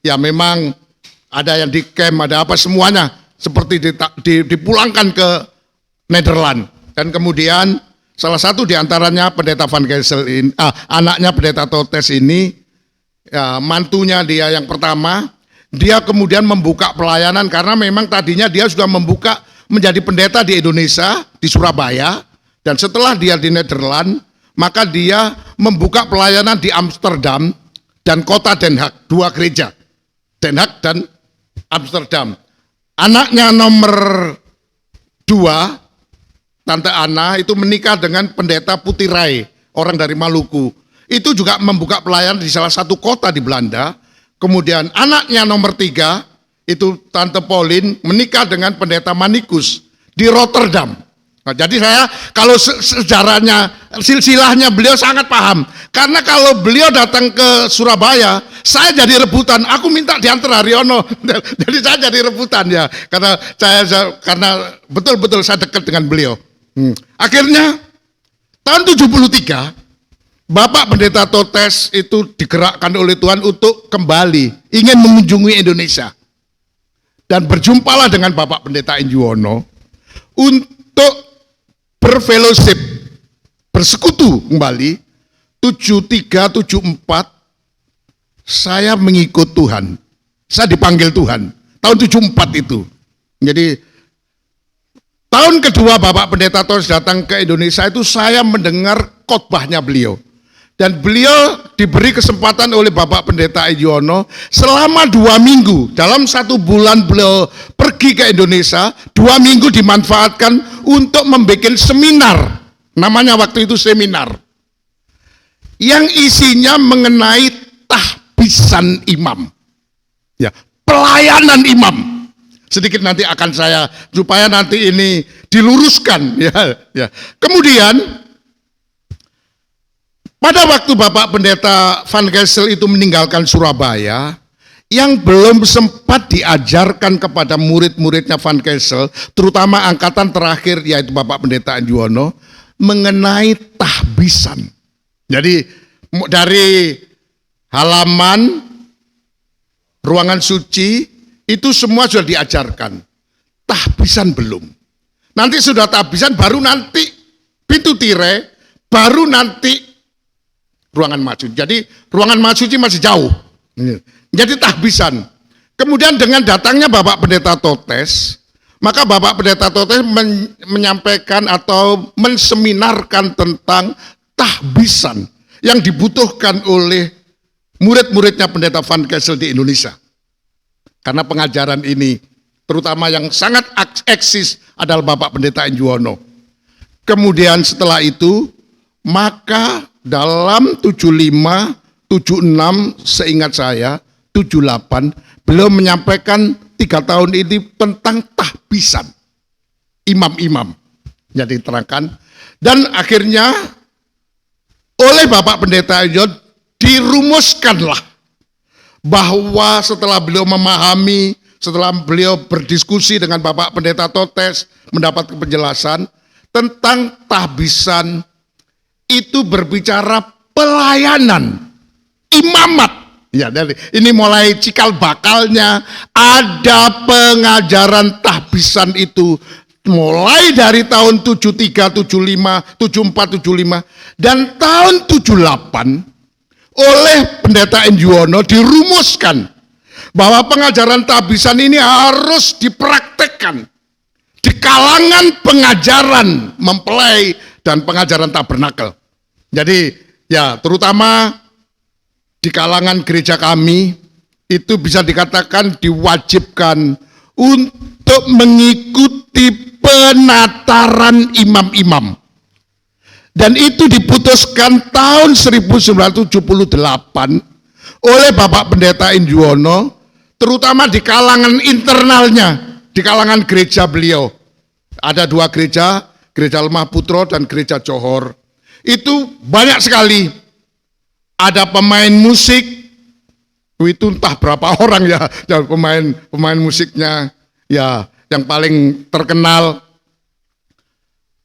ya memang ada yang di camp, ada apa semuanya seperti dipulangkan ke Nederland. Dan kemudian salah satu diantaranya pendeta Van Kessel ini, anaknya pendeta Totes ini, ya, mantunya dia yang pertama, dia kemudian membuka pelayanan karena memang tadinya dia sudah membuka menjadi pendeta di Indonesia, di Surabaya, dan setelah dia di Nederland, maka dia membuka pelayanan di Amsterdam dan kota Den Haag, 2 gereja, Den Haag dan Amsterdam. Anaknya nomor 2, Tante Ana itu menikah dengan pendeta Putirai, orang dari Maluku. Itu juga membuka pelayanan di salah satu kota di Belanda. Kemudian anaknya nomor 3, itu Tante Pauline menikah dengan pendeta Manikus di Rotterdam. Nah, jadi saya kalau sejarahnya, silsilahnya beliau sangat paham. Karena kalau beliau datang ke Surabaya, saya jadi rebutan. Aku minta diantar Haryono. Jadi saya jadi rebutan ya. Karena betul-betul saya dekat dengan beliau. Akhirnya tahun 73 Bapak Pendeta Totes itu digerakkan oleh Tuhan untuk kembali ingin mengunjungi Indonesia dan berjumpalah dengan Bapak Pendeta Injuwono untuk berfellowship, bersekutu kembali. 73, 74 saya mengikut Tuhan, saya dipanggil Tuhan tahun 74 itu. Jadi tahun kedua Bapak Pendeta Totes datang ke Indonesia itu saya mendengar khotbahnya beliau. Dan beliau diberi kesempatan oleh Bapak Pendeta Injuwono selama 2 minggu. Dalam 1 bulan beliau pergi ke Indonesia, 2 minggu dimanfaatkan untuk membuat seminar. Namanya waktu itu seminar. Yang isinya mengenai tahbisan imam. Ya, pelayanan imam. Sedikit nanti akan saya supaya nanti ini diluruskan ya. Kemudian pada waktu Bapak Pendeta Van Kessel itu meninggalkan Surabaya, yang belum sempat diajarkan kepada murid-muridnya Van Kessel, terutama angkatan terakhir yaitu Bapak Pendeta Injuwono, mengenai tahbisan. Jadi dari halaman ruangan suci itu semua sudah diajarkan. Tahbisan belum. Nanti sudah tahbisan baru nanti pintu tirai, baru nanti ruangan maksud. Jadi ruangan maksudnya masih jauh. Jadi tahbisan. Kemudian dengan datangnya Bapak Pendeta Totes, maka Bapak Pendeta Totes menyampaikan atau menseminarkan tentang tahbisan yang dibutuhkan oleh murid-muridnya Pendeta Van Kessel di Indonesia. Karena pengajaran ini terutama yang sangat eksis adalah Bapak Pendeta Injuwono. Kemudian setelah itu maka dalam 75, 76 seingat saya 78 beliau menyampaikan 3 tahun ini tentang tahbisan imam-imam yang diterangkan, dan akhirnya oleh Bapak Pendeta Injuwono dirumuskanlah bahwa setelah beliau memahami, setelah beliau berdiskusi dengan Bapak Pendeta Totes, mendapat penjelasan tentang tahbisan itu berbicara pelayanan imamat. Ya, dari ini mulai cikal bakalnya ada pengajaran tahbisan itu mulai dari tahun 73, 75, 74, 75 dan tahun 78 oleh Pendeta Injuwono dirumuskan bahwa pengajaran tahbisan ini harus dipraktekkan di kalangan pengajaran mempelai dan pengajaran tabernakel. Jadi ya terutama di kalangan gereja kami itu bisa dikatakan diwajibkan untuk mengikuti penataran imam-imam. Dan itu diputuskan tahun 1978 oleh Bapak Pendeta Indiono, terutama di kalangan internalnya, di kalangan gereja beliau. Ada 2 gereja, Gereja Lemah Putro dan Gereja Johor. Itu banyak sekali. Ada pemain musik, itu entah berapa orang ya pemain musiknya, ya yang paling terkenal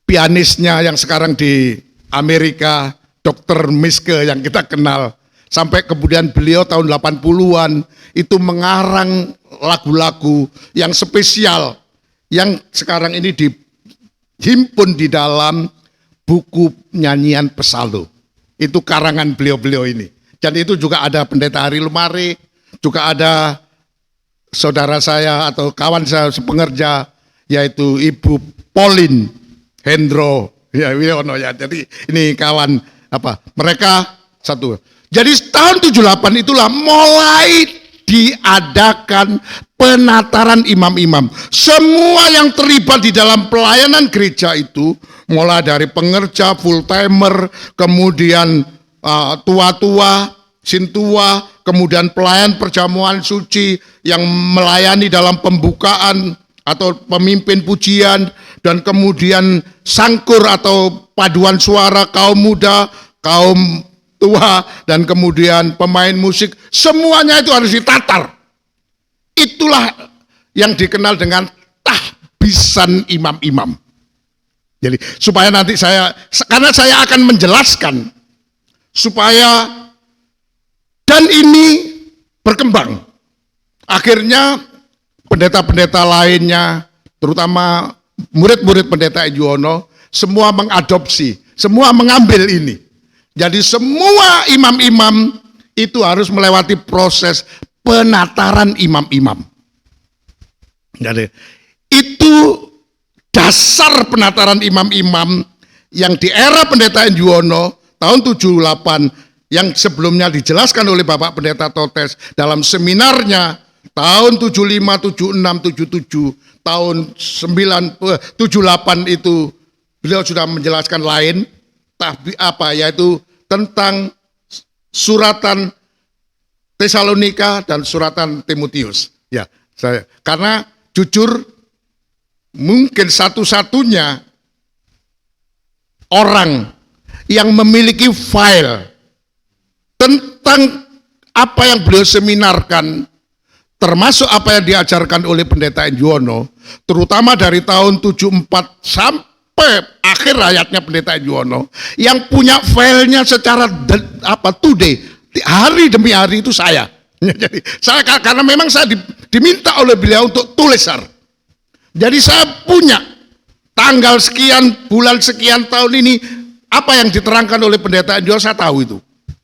pianisnya yang sekarang di Amerika, Dr. Miske yang kita kenal. Sampai kemudian beliau tahun 80-an itu mengarang lagu-lagu yang spesial, yang sekarang ini dihimpun di dalam buku nyanyian Pesalu. Itu karangan beliau-beliau ini. Dan itu juga ada Pendeta Ari Lumari, juga ada saudara saya atau kawan saya sepengerja, yaitu Ibu Pauline Hendro ya Wiono ya. Jadi ini kawan mereka satu. Jadi tahun 78 itulah mulai diadakan penataran imam-imam. Semua yang terlibat di dalam pelayanan gereja itu, mulai dari pengerja, full timer, kemudian tua-tua, sintua, kemudian pelayan perjamuan suci yang melayani dalam pembukaan atau pemimpin pujian, dan kemudian sangkur atau paduan suara kaum muda, kaum tua, dan kemudian pemain musik, semuanya itu harus ditatar. Itulah yang dikenal dengan tahbisan imam-imam. Jadi supaya nanti karena saya akan menjelaskan supaya dan ini berkembang. Akhirnya pendeta-pendeta lainnya, terutama murid-murid Pendeta Indiono, semua mengadopsi, semua mengambil ini. Jadi semua imam-imam itu harus melewati proses penataran imam-imam. Jadi itu dasar penataran imam-imam yang di era Pendeta Indiono tahun 78, yang sebelumnya dijelaskan oleh Bapak Pendeta Totes dalam seminarnya tahun 75, 76, 77, tahun 78 itu beliau sudah menjelaskan lain, yaitu tentang suratan Tesalonika dan suratan Timotius. Ya, karena jujur mungkin satu-satunya orang yang memiliki file tentang apa yang beliau seminarkan, termasuk apa yang diajarkan oleh Pendeta Indiono, terutama dari tahun 74 sampai akhir hayatnya Pendeta Indiono, yang punya filenya secara today, hari demi hari itu saya. Jadi saya, karena memang saya diminta oleh beliau untuk tulis. Jadi saya punya tanggal sekian, bulan sekian, tahun ini, apa yang diterangkan oleh Pendeta Indiono saya tahu itu.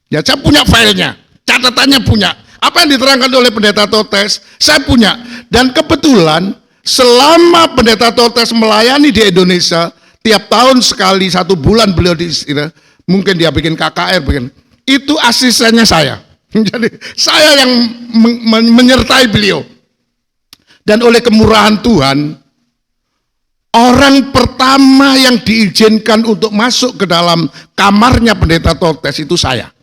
Ya, saya punya filenya, catatannya punya. Apa yang diterangkan oleh Pendeta Totes, saya punya. Dan kebetulan selama Pendeta Totes melayani di Indonesia, tiap tahun sekali, 1 bulan beliau di istirahat, mungkin dia bikin KKR, itu asistennya saya. Jadi saya yang menyertai beliau. Dan oleh kemurahan Tuhan, orang pertama yang diizinkan untuk masuk ke dalam kamarnya Pendeta Totes itu saya.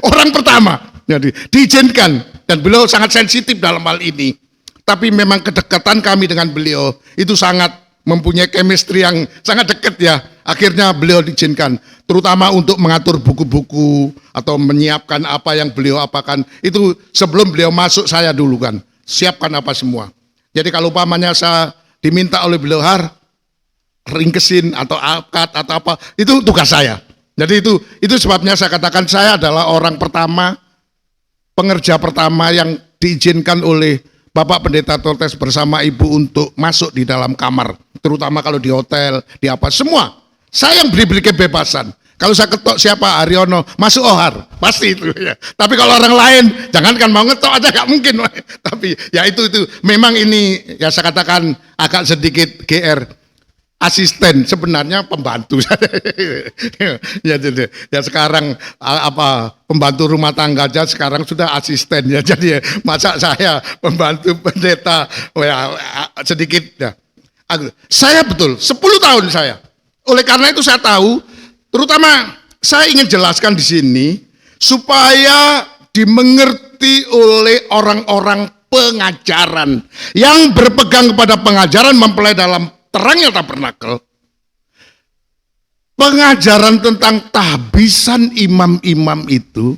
Orang pertama, jadi diizinkan, dan beliau sangat sensitif dalam hal ini. Tapi memang kedekatan kami dengan beliau itu sangat mempunyai chemistry yang sangat dekat ya. Akhirnya beliau diizinkan, terutama untuk mengatur buku-buku atau menyiapkan apa yang beliau apakan. Itu sebelum beliau masuk saya dulu kan, siapkan apa semua. Jadi kalau umpamanya saya diminta oleh beliau, ringkesin atau akad atau apa, itu tugas saya. Jadi itu sebabnya saya katakan saya adalah orang pertama, pengerja pertama yang diizinkan oleh Bapak Pendeta Totes bersama Ibu untuk masuk di dalam kamar, terutama kalau di hotel, di apa, semua. Saya yang beri kebebasan. Kalau saya ketok siapa? Aryono, masuk Ohar, pasti itu ya. Tapi kalau orang lain, jangankan mau ngetok aja nggak mungkin. Tapi ya itu memang ini ya saya katakan agak sedikit GR. Asisten sebenarnya pembantu ya sekarang pembantu rumah tangga aja sekarang sudah asisten ya, jadi masa saya pembantu pendeta ya, sedikit ya. Saya betul 10 tahun saya. Oleh karena itu saya tahu, terutama saya ingin jelaskan di sini supaya dimengerti oleh orang-orang pengajaran yang berpegang kepada pengajaran mempelai dalam terangnya tabernakel. Pengajaran tentang tahbisan imam-imam itu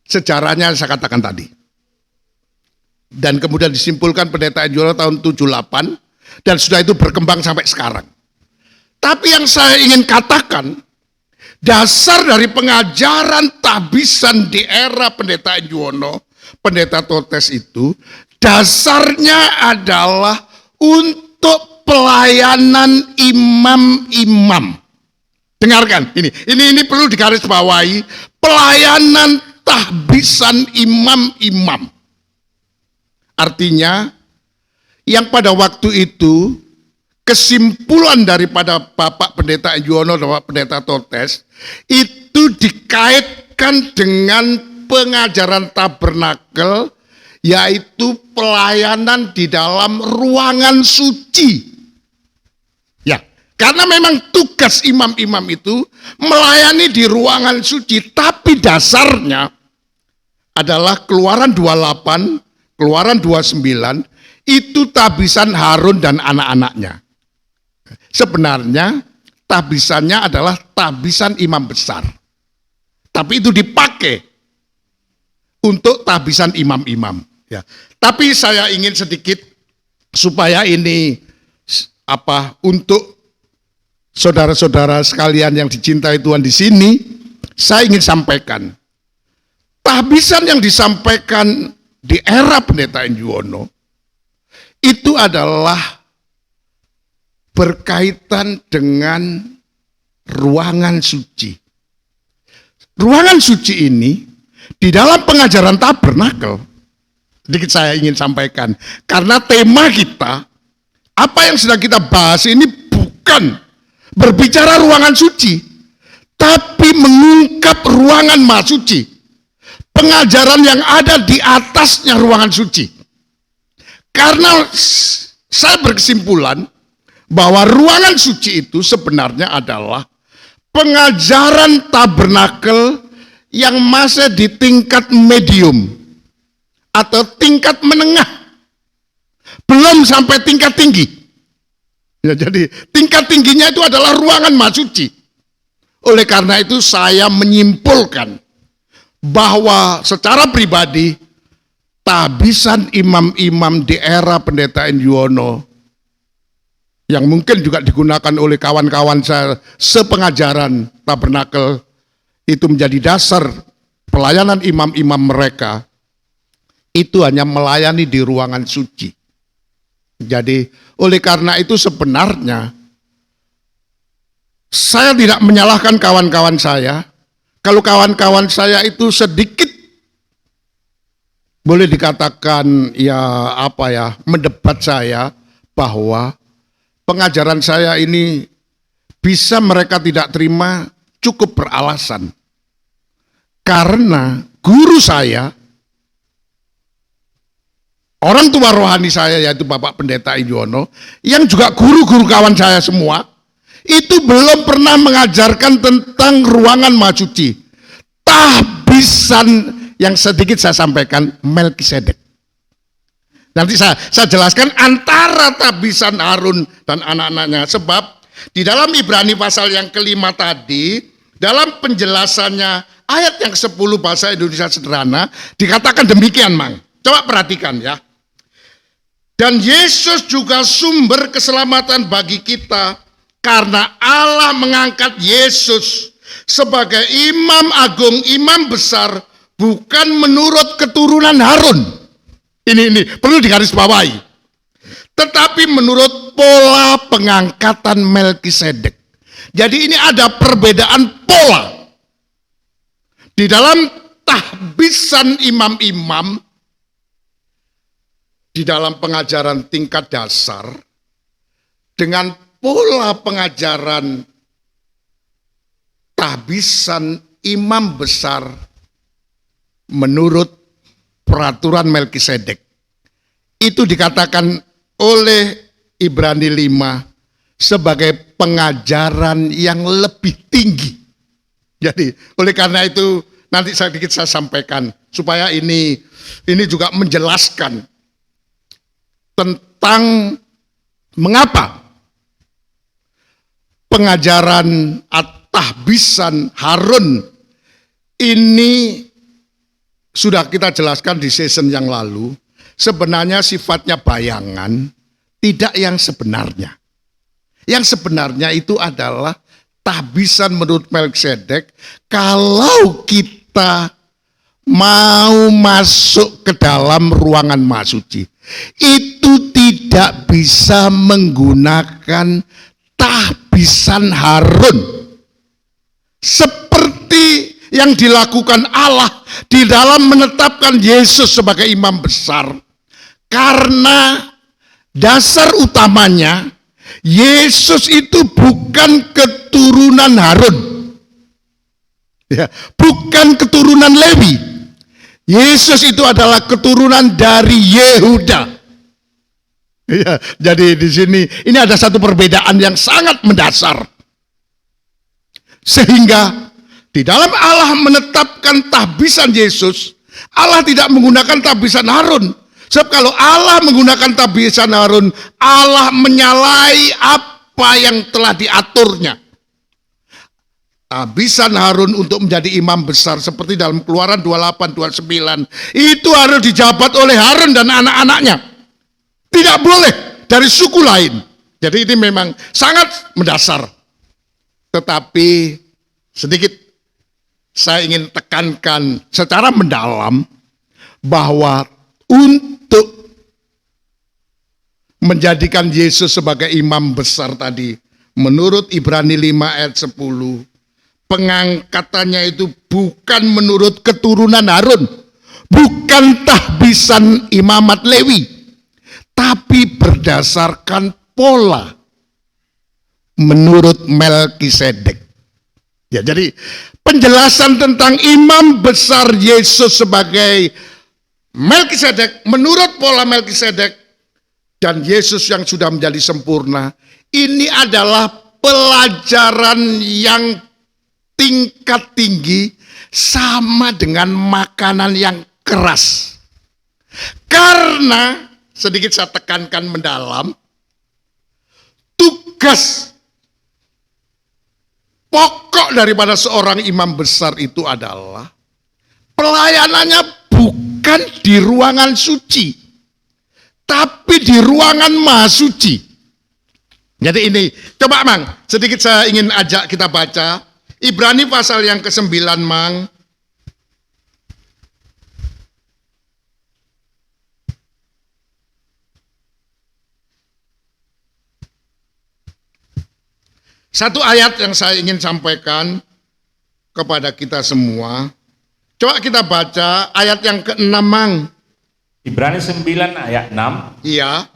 sejarahnya saya katakan tadi. Dan kemudian disimpulkan pendeta Enjuono tahun 78 dan sudah itu berkembang sampai sekarang. Tapi yang saya ingin katakan, dasar dari pengajaran tahbisan di era pendeta Enjuono, pendeta Totes itu, dasarnya adalah untuk pelayanan imam-imam. Dengarkan, ini perlu digarisbawahi, pelayanan tahbisan imam-imam. Artinya, yang pada waktu itu kesimpulan daripada Bapak Pendeta Enjuono dan Bapak Pendeta Totes itu dikaitkan dengan pengajaran tabernakel, yaitu pelayanan di dalam ruangan suci. Ya, karena memang tugas imam-imam itu melayani di ruangan suci, tapi dasarnya adalah Keluaran 28, Keluaran 29, itu tahbisan Harun dan anak-anaknya. Sebenarnya tahbisannya adalah tahbisan imam besar. Tapi itu dipakai untuk tahbisan imam-imam. Ya. Tapi saya ingin sedikit supaya ini untuk saudara-saudara sekalian yang dicintai Tuhan di sini, saya ingin sampaikan tahbisan yang disampaikan di era pendeta Enjuono itu adalah berkaitan dengan ruangan suci. Ruangan suci ini di dalam pengajaran tabernakel, sedikit saya ingin sampaikan, karena tema kita, apa yang sedang kita bahas ini bukan berbicara ruangan suci, tapi mengungkap ruangan maha suci, pengajaran yang ada di atasnya ruangan suci. Karena saya berkesimpulan bahwa ruangan suci itu sebenarnya adalah pengajaran tabernakel yang masih di tingkat medium atau tingkat menengah, belum sampai tingkat tinggi. Ya, jadi tingkat tingginya itu adalah ruangan maha suci. Oleh karena itu saya menyimpulkan bahwa secara pribadi tahbisan imam-imam di era pendeta Enjuono yang mungkin juga digunakan oleh kawan-kawan saya sepengajaran tabernakel itu menjadi dasar pelayanan imam-imam mereka, itu hanya melayani di ruangan suci. Jadi oleh karena itu sebenarnya saya tidak menyalahkan kawan-kawan saya. Kalau kawan-kawan saya itu sedikit boleh dikatakan mendebat saya bahwa pengajaran saya ini bisa mereka tidak terima, cukup beralasan. Karena guru saya, orang tua rohani saya yaitu Bapak Pendeta Enjuono, yang juga guru-guru kawan saya semua, itu belum pernah mengajarkan tentang ruangan maha suci. Tahbisan yang sedikit saya sampaikan, Melkisedek. Nanti saya jelaskan antara tahbisan Harun dan anak-anaknya. Sebab di dalam Ibrani pasal yang kelima tadi, dalam penjelasannya ayat yang 10 bahasa Indonesia sederhana, dikatakan demikian, Mang. Coba perhatikan ya. Dan Yesus juga sumber keselamatan bagi kita, karena Allah mengangkat Yesus sebagai imam agung, imam besar, bukan menurut keturunan Harun. Ini perlu Jadi ini ada perbedaan pola. Di dalam tahbisan imam-imam, di dalam pengajaran tingkat dasar, dengan pola pengajaran tahbisan imam besar menurut peraturan Melkisedek. Itu dikatakan oleh Ibrani 5 sebagai pengajaran yang lebih tinggi. Jadi oleh karena itu nanti sedikit saya sampaikan supaya ini juga menjelaskan tentang mengapa pengajaran at-tahbisan Harun ini sudah kita jelaskan di season yang lalu. Sebenarnya sifatnya bayangan, tidak yang sebenarnya. Yang sebenarnya itu adalah tahbisan menurut Melkisedek. Kalau kita mau masuk ke dalam ruangan Maha Suci, itu tidak bisa menggunakan tahbisan Harun. Seperti yang dilakukan Allah di dalam menetapkan Yesus sebagai imam besar. Karena dasar utamanya, Yesus itu bukan keturunan Harun. Ya, bukan keturunan Lewi. Yesus itu adalah keturunan dari Yehuda. Ya, jadi di sini ini ada satu perbedaan yang sangat mendasar. Sehingga di dalam Allah menetapkan tahbisan Yesus, Allah tidak menggunakan tahbisan Harun. Sebab kalau Allah menggunakan tahbisan Harun, Allah menyalahi apa yang telah diaturnya. Tahbisan Harun untuk menjadi imam besar seperti dalam Keluaran 28, 29 itu harus dijabat oleh Harun dan anak-anaknya. Tidak boleh dari suku lain. Jadi ini memang sangat mendasar. Tetapi sedikit saya ingin tekankan secara mendalam bahwa untuk menjadikan Yesus sebagai imam besar tadi, menurut Ibrani 5 ayat 10, pengangkatannya itu bukan menurut keturunan Harun, bukan tahbisan imamat Lewi, tapi berdasarkan pola menurut Melkisedek. Ya, jadi penjelasan tentang imam besar Yesus sebagai Melkisedek menurut pola Melkisedek dan Yesus yang sudah menjadi sempurna, ini adalah pelajaran yang tingkat tinggi sama dengan makanan yang keras. Karena sedikit saya tekankan mendalam, tugas pokok daripada seorang imam besar itu adalah pelayanannya bukan di ruangan suci, tapi di ruangan Maha Suci. Jadi ini, coba Mang, sedikit saya ingin ajak kita baca Ibrani pasal yang ke-9, Mang. Satu ayat yang saya ingin sampaikan kepada kita semua. Coba kita baca ayat yang ke-6, Mang. Ibrani 9 ayat 6. Iya.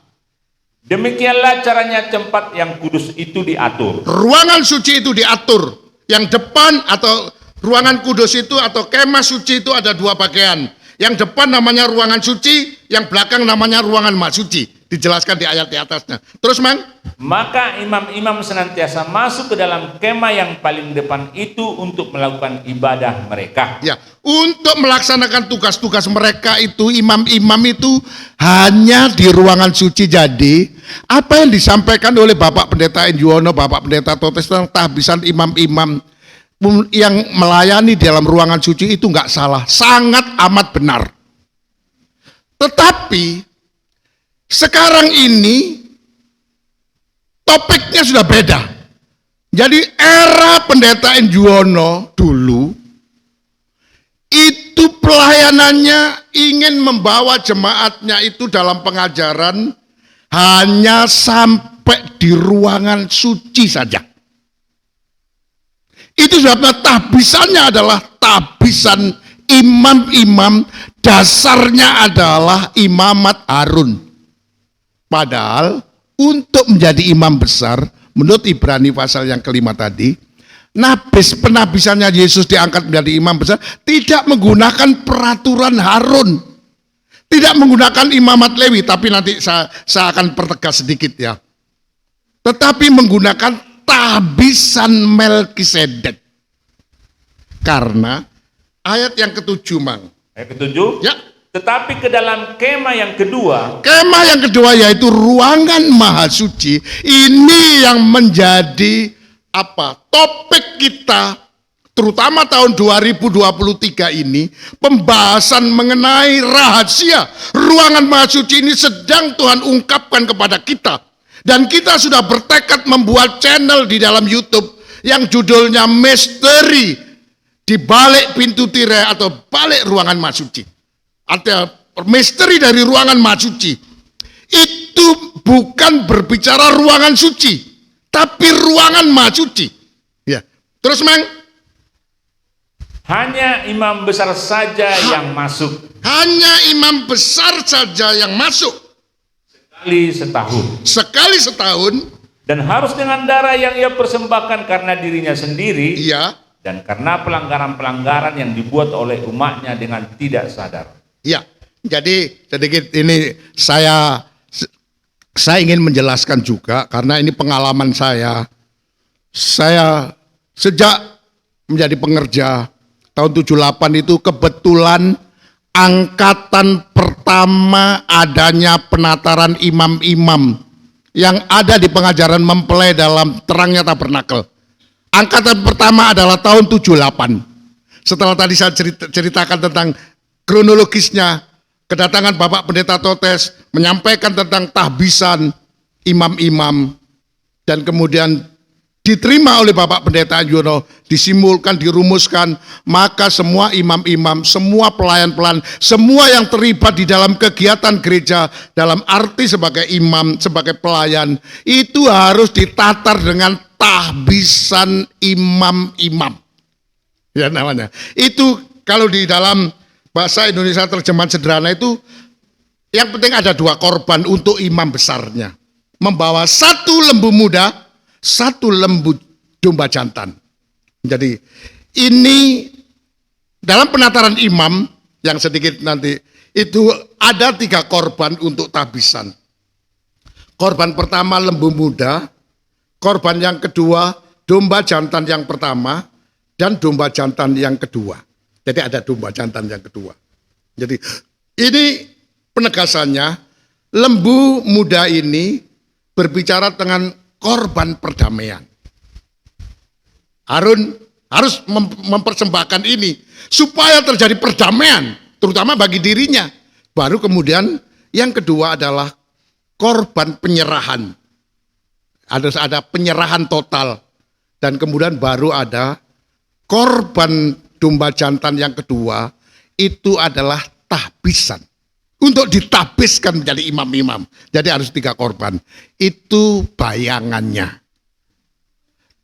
Demikianlah caranya tempat yang kudus itu diatur. Ruangan suci itu diatur. Yang depan atau ruangan kudus itu atau kemah suci itu ada dua bagian. Yang depan namanya ruangan suci, yang belakang namanya ruangan Maha Suci. Dijelaskan di ayat di atasnya. Terus, Mang? Maka imam-imam senantiasa masuk ke dalam kemah yang paling depan itu untuk melakukan ibadah mereka. Ya, untuk melaksanakan tugas-tugas mereka itu, imam-imam itu hanya di ruangan suci. Jadi, apa yang disampaikan oleh Bapak Pendeta Enjuwono, Bapak Pendeta Totes tentang tahbisan imam-imam yang melayani dalam ruangan suci itu enggak salah, sangat amat benar. Tetapi sekarang ini topiknya sudah beda. Jadi era Pendeta Enjuwono dulu itu pelayanannya ingin membawa jemaatnya itu dalam pengajaran hanya sampai di ruangan suci saja. Itu sebabnya tahbisannya adalah tahbisan imam-imam, dasarnya adalah imamat Harun. Padahal untuk menjadi imam besar, menurut Ibrani pasal yang kelima tadi, penabisannya Yesus diangkat menjadi imam besar tidak menggunakan peraturan Harun, tidak menggunakan imamat Lewi, tapi nanti saya akan pertegas sedikit ya. Tetapi menggunakan tahbisan Melkisedek. Karena ayat yang ketujuh, Mang. Ayat ketujuh? Ya. Tetapi ke dalam kemah yang kedua. Kemah yang kedua yaitu ruangan maha suci. Ini yang menjadi topik kita terutama tahun 2023 ini, pembahasan mengenai rahasia ruangan maha suci ini sedang Tuhan ungkapkan kepada kita. Dan kita sudah bertekad membuat channel di dalam YouTube yang judulnya Misteri di balik pintu tirai atau balik ruangan maha suci. Artinya misteri dari ruangan maha suci itu bukan berbicara ruangan suci, tapi ruangan maha suci. Ya. Terus, Mang? Hanya imam besar saja yang masuk. Hanya imam besar saja yang masuk. Sekali setahun. Dan harus dengan darah yang ia persembahkan karena dirinya sendiri. Iya. Dan karena pelanggaran-pelanggaran yang dibuat oleh umatnya dengan tidak sadar. Ya, jadi sedikit ini saya ingin menjelaskan juga karena ini pengalaman saya. Saya sejak menjadi pengerja tahun 78 itu kebetulan angkatan pertama adanya penataran imam-imam yang ada di pengajaran mempelai dalam terangnya tabernakel. Angkatan pertama adalah tahun 78. Setelah tadi saya ceritakan tentang kronologisnya, kedatangan Bapak Pendeta Totes menyampaikan tentang tahbisan imam-imam dan kemudian diterima oleh Bapak Pendeta Yono, disimulkan, dirumuskan, maka semua imam-imam, semua pelayan-pelayan, semua yang terlibat di dalam kegiatan gereja dalam arti sebagai imam, sebagai pelayan, itu harus ditatar dengan tahbisan imam-imam. Ya namanya. Itu kalau di dalam bahasa Indonesia terjemahan sederhana itu yang penting ada 2 korban untuk imam besarnya. Membawa 1 lembu muda, 1 lembu domba jantan. Jadi ini dalam penataran imam yang sedikit nanti itu ada 3 korban untuk tahbisan. Korban pertama lembu muda, korban yang kedua domba jantan yang pertama, dan domba jantan yang kedua. Jadi ada domba jantan yang kedua. Jadi ini penegasannya, lembu muda ini berbicara dengan korban perdamaian. Harun harus mempersembahkan ini supaya terjadi perdamaian, terutama bagi dirinya. Baru kemudian yang kedua adalah korban penyerahan. Harus ada penyerahan total. Dan kemudian baru ada korban domba jantan yang kedua, itu adalah tahbisan. Untuk ditahbiskan menjadi imam-imam. Jadi harus 3 korban. Itu bayangannya.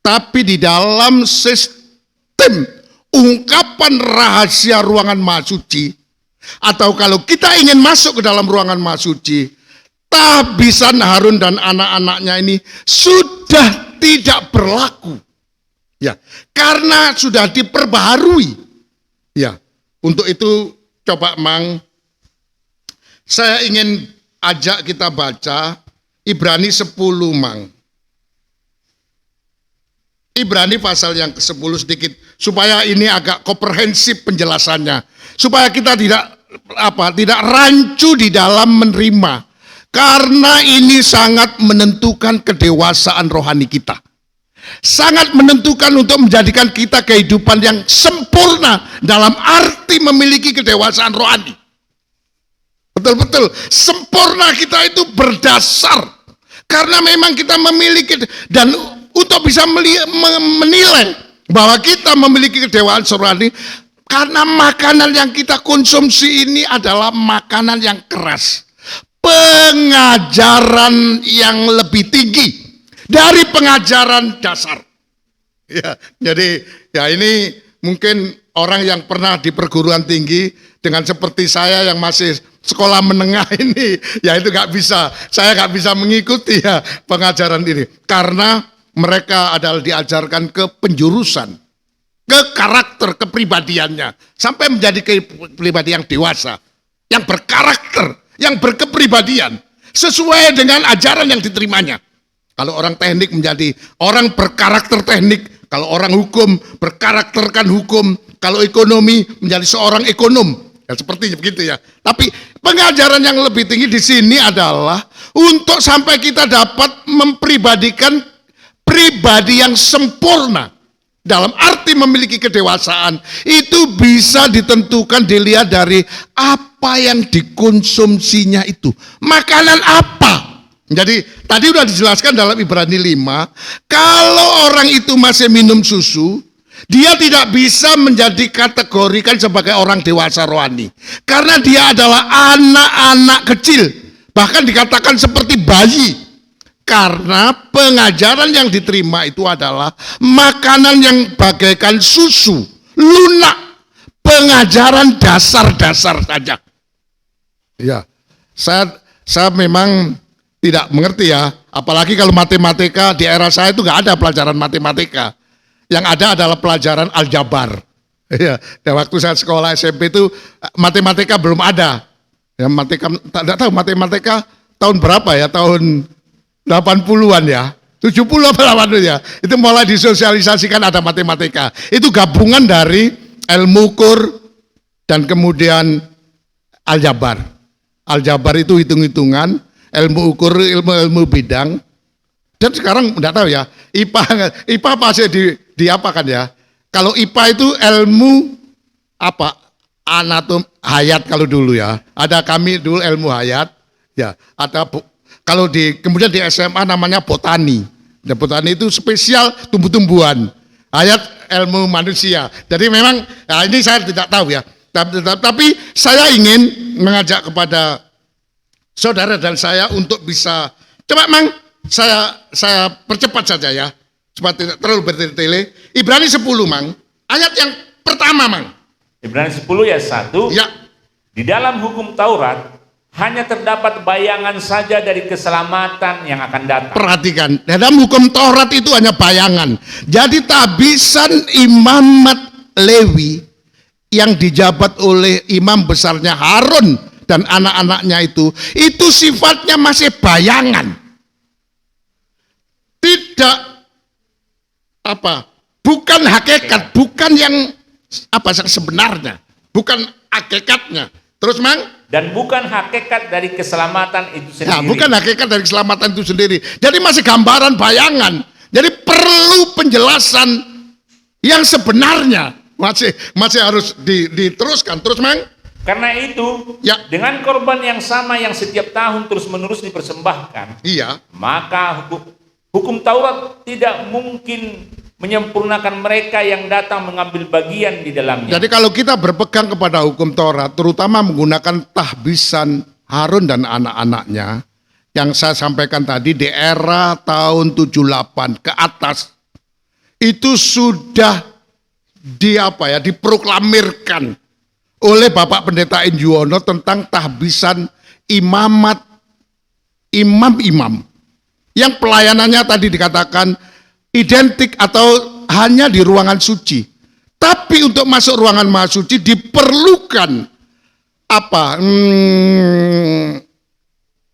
Tapi di dalam sistem ungkapan rahasia ruangan maha suci, atau kalau kita ingin masuk ke dalam ruangan maha suci, tahbisan Harun dan anak-anaknya ini sudah tidak berlaku. Ya, karena sudah diperbaharui. Ya, untuk itu coba Mang, saya ingin ajak kita baca Ibrani 10, Mang. Ibrani pasal yang ke-10 sedikit supaya ini agak komprehensif penjelasannya. Supaya kita tidak rancu di dalam menerima. Karena ini sangat menentukan kedewasaan rohani kita. Sangat menentukan untuk menjadikan kita kehidupan yang sempurna dalam arti memiliki kedewasaan rohani. Betul-betul sempurna kita itu berdasar karena memang kita memiliki, dan untuk bisa menilai bahwa kita memiliki kedewasaan rohani karena makanan yang kita konsumsi ini adalah makanan yang keras, pengajaran yang lebih tinggi dari pengajaran dasar. Ya, jadi ya ini mungkin orang yang pernah di perguruan tinggi dengan seperti saya yang masih sekolah menengah ini, ya itu saya nggak bisa mengikuti ya pengajaran ini karena mereka adalah diajarkan ke penjurusan, ke karakter kepribadiannya sampai menjadi kepribadian yang dewasa, yang berkarakter, yang berkepribadian sesuai dengan ajaran yang diterimanya. Kalau orang teknik menjadi orang berkarakter teknik. Kalau orang hukum berkarakterkan hukum, kalau ekonomi menjadi seorang ekonom, ya seperti begitu ya. Tapi pengajaran yang lebih tinggi di sini adalah untuk sampai kita dapat mempribadikan pribadi yang sempurna. Dalam arti memiliki kedewasaan, itu bisa ditentukan dilihat dari apa yang dikonsumsinya itu. Makanan apa? Jadi tadi sudah dijelaskan dalam Ibrani 5, kalau orang itu masih minum susu, dia tidak bisa menjadi kategorikan sebagai orang dewasa rohani. Karena dia adalah anak-anak kecil, bahkan dikatakan seperti bayi. Karena pengajaran yang diterima itu adalah makanan yang bagaikan susu, lunak, pengajaran dasar-dasar saja. Ya, saya memang tidak mengerti ya, apalagi kalau matematika di era saya itu nggak ada pelajaran matematika. Yang ada adalah pelajaran aljabar. Ya, dan waktu saya sekolah SMP itu matematika belum ada. Ya, tidak tahu matematika tahun berapa ya, tahun 80-an ya, 70 apa 80 ya. Itu mulai disosialisasikan ada matematika. Itu gabungan dari ilmu ukur dan kemudian aljabar. Aljabar itu hitung-hitungan, ilmu ukur, ilmu bidang. Dan sekarang enggak tahu ya, IPA masih diapakan ya. Kalau IPA itu ilmu apa? Anatom hayat kalau dulu ya. Ada kami dulu ilmu hayat, ya. Ada kemudian di SMA namanya botani. Dan botani itu spesial tumbuh-tumbuhan. Hayat ilmu manusia. Jadi memang ya ini saya tidak tahu ya. Tapi saya ingin mengajak kepada saudara dan saya untuk bisa coba Mang, saya percepat saja ya, supaya tidak terlalu bertele-tele. Ibrani 10 Mang, ayat yang pertama Mang. Ibrani 10 ayat 1. Ya. Di dalam hukum Taurat hanya terdapat bayangan saja dari keselamatan yang akan datang. Perhatikan, dalam hukum Taurat itu hanya bayangan. Jadi tabisan imamat Lewi yang dijabat oleh imam besarnya Harun dan anak-anaknya itu sifatnya masih bayangan. Tidak bukan hakikat, bukan yang yang sebenarnya, bukan hakikatnya. Terus Mang? Dan bukan hakikat dari keselamatan itu sendiri. Nah, bukan hakikat dari keselamatan itu sendiri. Jadi masih gambaran bayangan. Jadi perlu penjelasan yang sebenarnya masih harus diteruskan. Terus Mang? Karena itu, ya, dengan korban yang sama yang setiap tahun terus-menerus dipersembahkan, iya, maka hukum Taurat tidak mungkin menyempurnakan mereka yang datang mengambil bagian di dalamnya. Jadi kalau kita berpegang kepada hukum Taurat, terutama menggunakan tahbisan Harun dan anak-anaknya, yang saya sampaikan tadi di era tahun 78 ke atas, itu sudah diproklamirkan oleh Bapak Pendeta Injuwono tentang tahbisan imamat imam-imam yang pelayanannya tadi dikatakan identik atau hanya di ruangan suci. Tapi untuk masuk ruangan maha suci diperlukan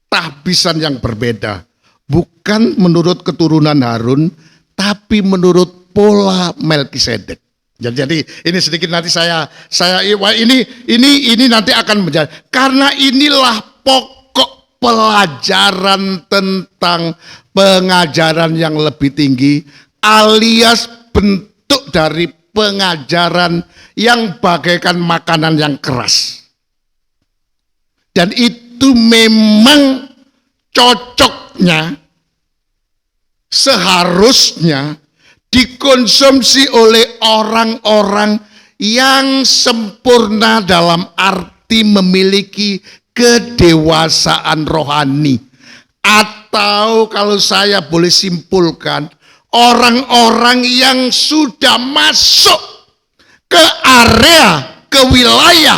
tahbisan yang berbeda. Bukan menurut keturunan Harun, tapi menurut pola Melkisedek. Jadi ini sedikit nanti ini nanti akan menjadi, karena inilah pokok pelajaran tentang pengajaran yang lebih tinggi alias bentuk dari pengajaran yang bagaikan makanan yang keras. Dan itu memang cocoknya seharusnya dikonsumsi oleh orang-orang yang sempurna dalam arti memiliki kedewasaan rohani. Atau kalau saya boleh simpulkan, orang-orang yang sudah masuk ke area, ke wilayah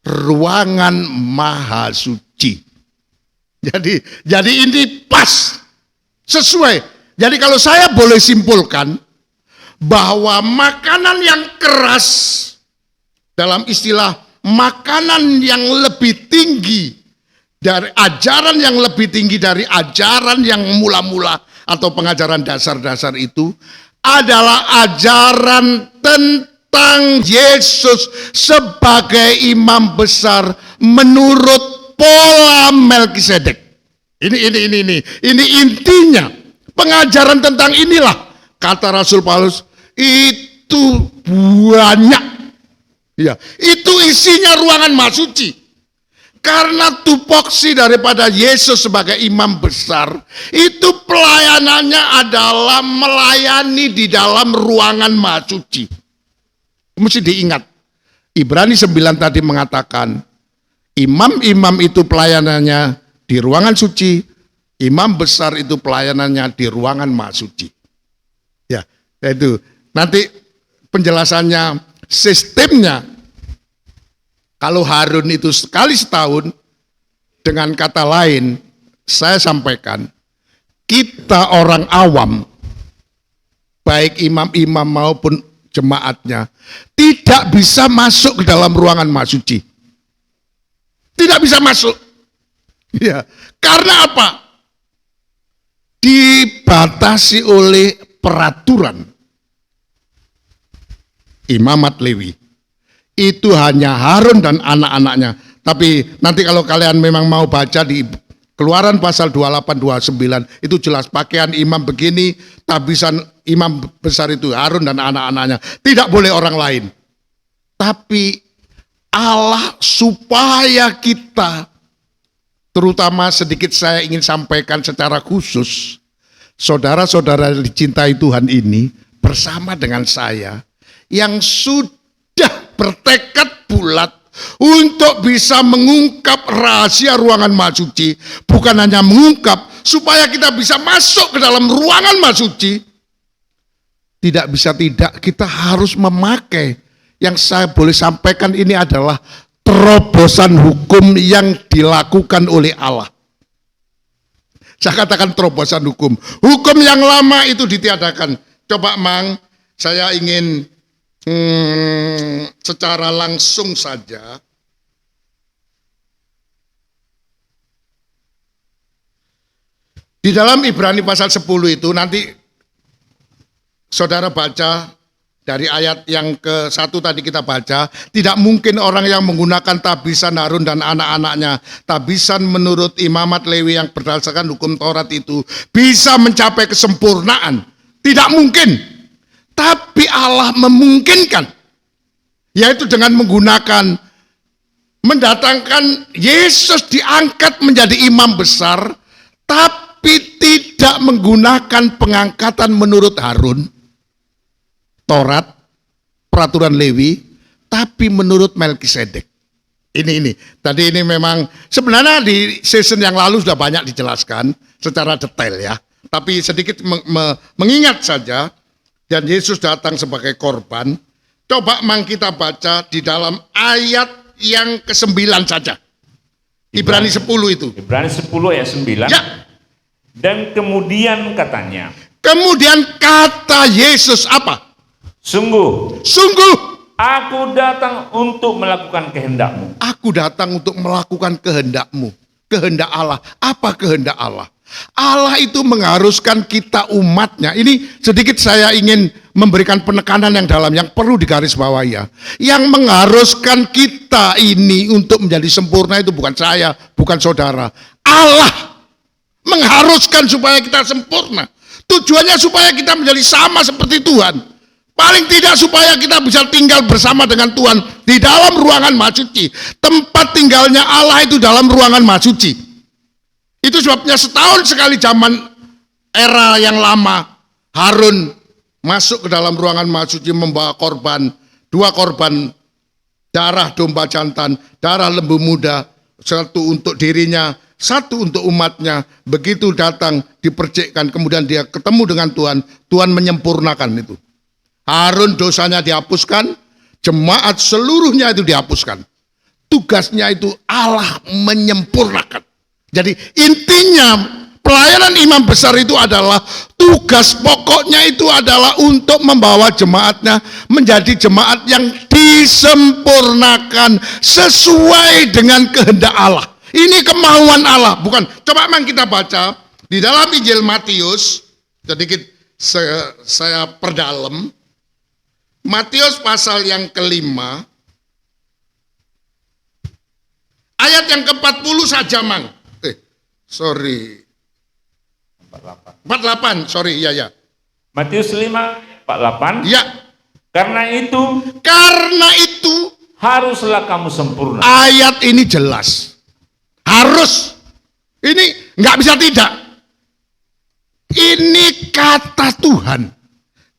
ruangan maha suci. Jadi ini pas, sesuai. Jadi kalau saya boleh simpulkan bahwa makanan yang keras, dalam istilah makanan yang lebih tinggi dari ajaran yang lebih tinggi dari ajaran yang mula-mula atau pengajaran dasar-dasar itu adalah ajaran tentang Yesus sebagai imam besar menurut pola Melkisedek. Ini intinya. Pengajaran tentang inilah, kata Rasul Paulus, itu banyak. Ya, itu isinya ruangan maha suci. Karena tupoksi daripada Yesus sebagai imam besar, itu pelayanannya adalah melayani di dalam ruangan maha suci. Mesti diingat, Ibrani 9 tadi mengatakan, imam-imam itu pelayanannya di ruangan suci, imam besar itu pelayanannya di ruangan maha suci. Ya, itu nanti penjelasannya, sistemnya. Kalau Harun itu sekali setahun, dengan kata lain, saya sampaikan, kita orang awam, baik imam-imam maupun jemaatnya, tidak bisa masuk ke dalam ruangan maha suci. Tidak bisa masuk. Ya, karena apa? Dibatasi oleh peraturan imamat Lewi. Itu hanya Harun dan anak-anaknya. Tapi nanti kalau kalian memang mau baca di Keluaran pasal 28-29, itu jelas pakaian imam begini, tabisan imam besar itu Harun dan anak-anaknya. Tidak boleh orang lain. Tapi Allah supaya kita, terutama sedikit saya ingin sampaikan secara khusus, saudara-saudara dicintai Tuhan ini bersama dengan saya yang sudah bertekad bulat untuk bisa mengungkap rahasia ruangan maha suci, bukan hanya mengungkap supaya kita bisa masuk ke dalam ruangan maha suci. Tidak bisa tidak, kita harus memakai, yang saya boleh sampaikan ini adalah terobosan hukum yang dilakukan oleh Allah. Saya katakan terobosan hukum. Hukum yang lama itu ditiadakan. Coba Mang, saya ingin secara langsung saja di dalam Ibrani pasal 10 itu nanti saudara baca dari ayat yang ke-1 tadi kita baca, tidak mungkin orang yang menggunakan tabisan Harun dan anak-anaknya, tabisan menurut imamat Lewi yang berdasarkan hukum Taurat itu bisa mencapai kesempurnaan. Tidak mungkin. Tapi Allah memungkinkan, yaitu dengan menggunakan, mendatangkan Yesus diangkat menjadi imam besar, tapi tidak menggunakan pengangkatan menurut Harun, Taurat, peraturan Lewi, tapi menurut Melkisedek. Ini. Tadi ini memang sebenarnya di season yang lalu sudah banyak dijelaskan secara detail ya. Tapi sedikit mengingat saja. Dan Yesus datang sebagai korban. Coba Mang kita baca di dalam ayat yang ke-9 saja. Ibrani 10 itu. Ibrani 10 ayat 9. Ya. Dan kemudian katanya. Kemudian kata Yesus apa? Sungguh. Aku datang untuk melakukan kehendak-Mu. Aku datang untuk melakukan kehendak-Mu. Kehendak Allah. Apa kehendak Allah? Allah itu mengharuskan kita umatnya. Ini sedikit saya ingin memberikan penekanan yang dalam, yang perlu digarisbawahi ya. Yang mengharuskan kita ini untuk menjadi sempurna itu bukan saya, bukan saudara. Allah mengharuskan supaya kita sempurna. Tujuannya supaya kita menjadi sama seperti Tuhan. Paling tidak supaya kita bisa tinggal bersama dengan Tuhan di dalam ruangan maha suci. Tempat tinggalnya Allah itu dalam ruangan maha suci. Itu sebabnya setahun sekali zaman era yang lama, Harun masuk ke dalam ruangan maha suci membawa korban, 2 korban, darah domba jantan, darah lembu muda, satu untuk dirinya, satu untuk umatnya. Begitu datang dipercikkan, kemudian dia ketemu dengan Tuhan, Tuhan menyempurnakan itu. Harun dosanya dihapuskan, jemaat seluruhnya itu dihapuskan. Tugasnya itu Allah menyempurnakan. Jadi intinya pelayanan imam besar itu adalah tugas pokoknya itu adalah untuk membawa jemaatnya menjadi jemaat yang disempurnakan sesuai dengan kehendak Allah. Ini kemauan Allah, bukan. Coba memang kita baca di dalam Injil Matius, sedikit saya perdalam. Matius pasal yang kelima, ayat yang ke-40 saja, Mang. 48, sorry, ya. Matius 5:48. Ya. Karena itu haruslah kamu sempurna. Ayat ini jelas. Harus. Ini nggak bisa tidak. Ini kata Tuhan.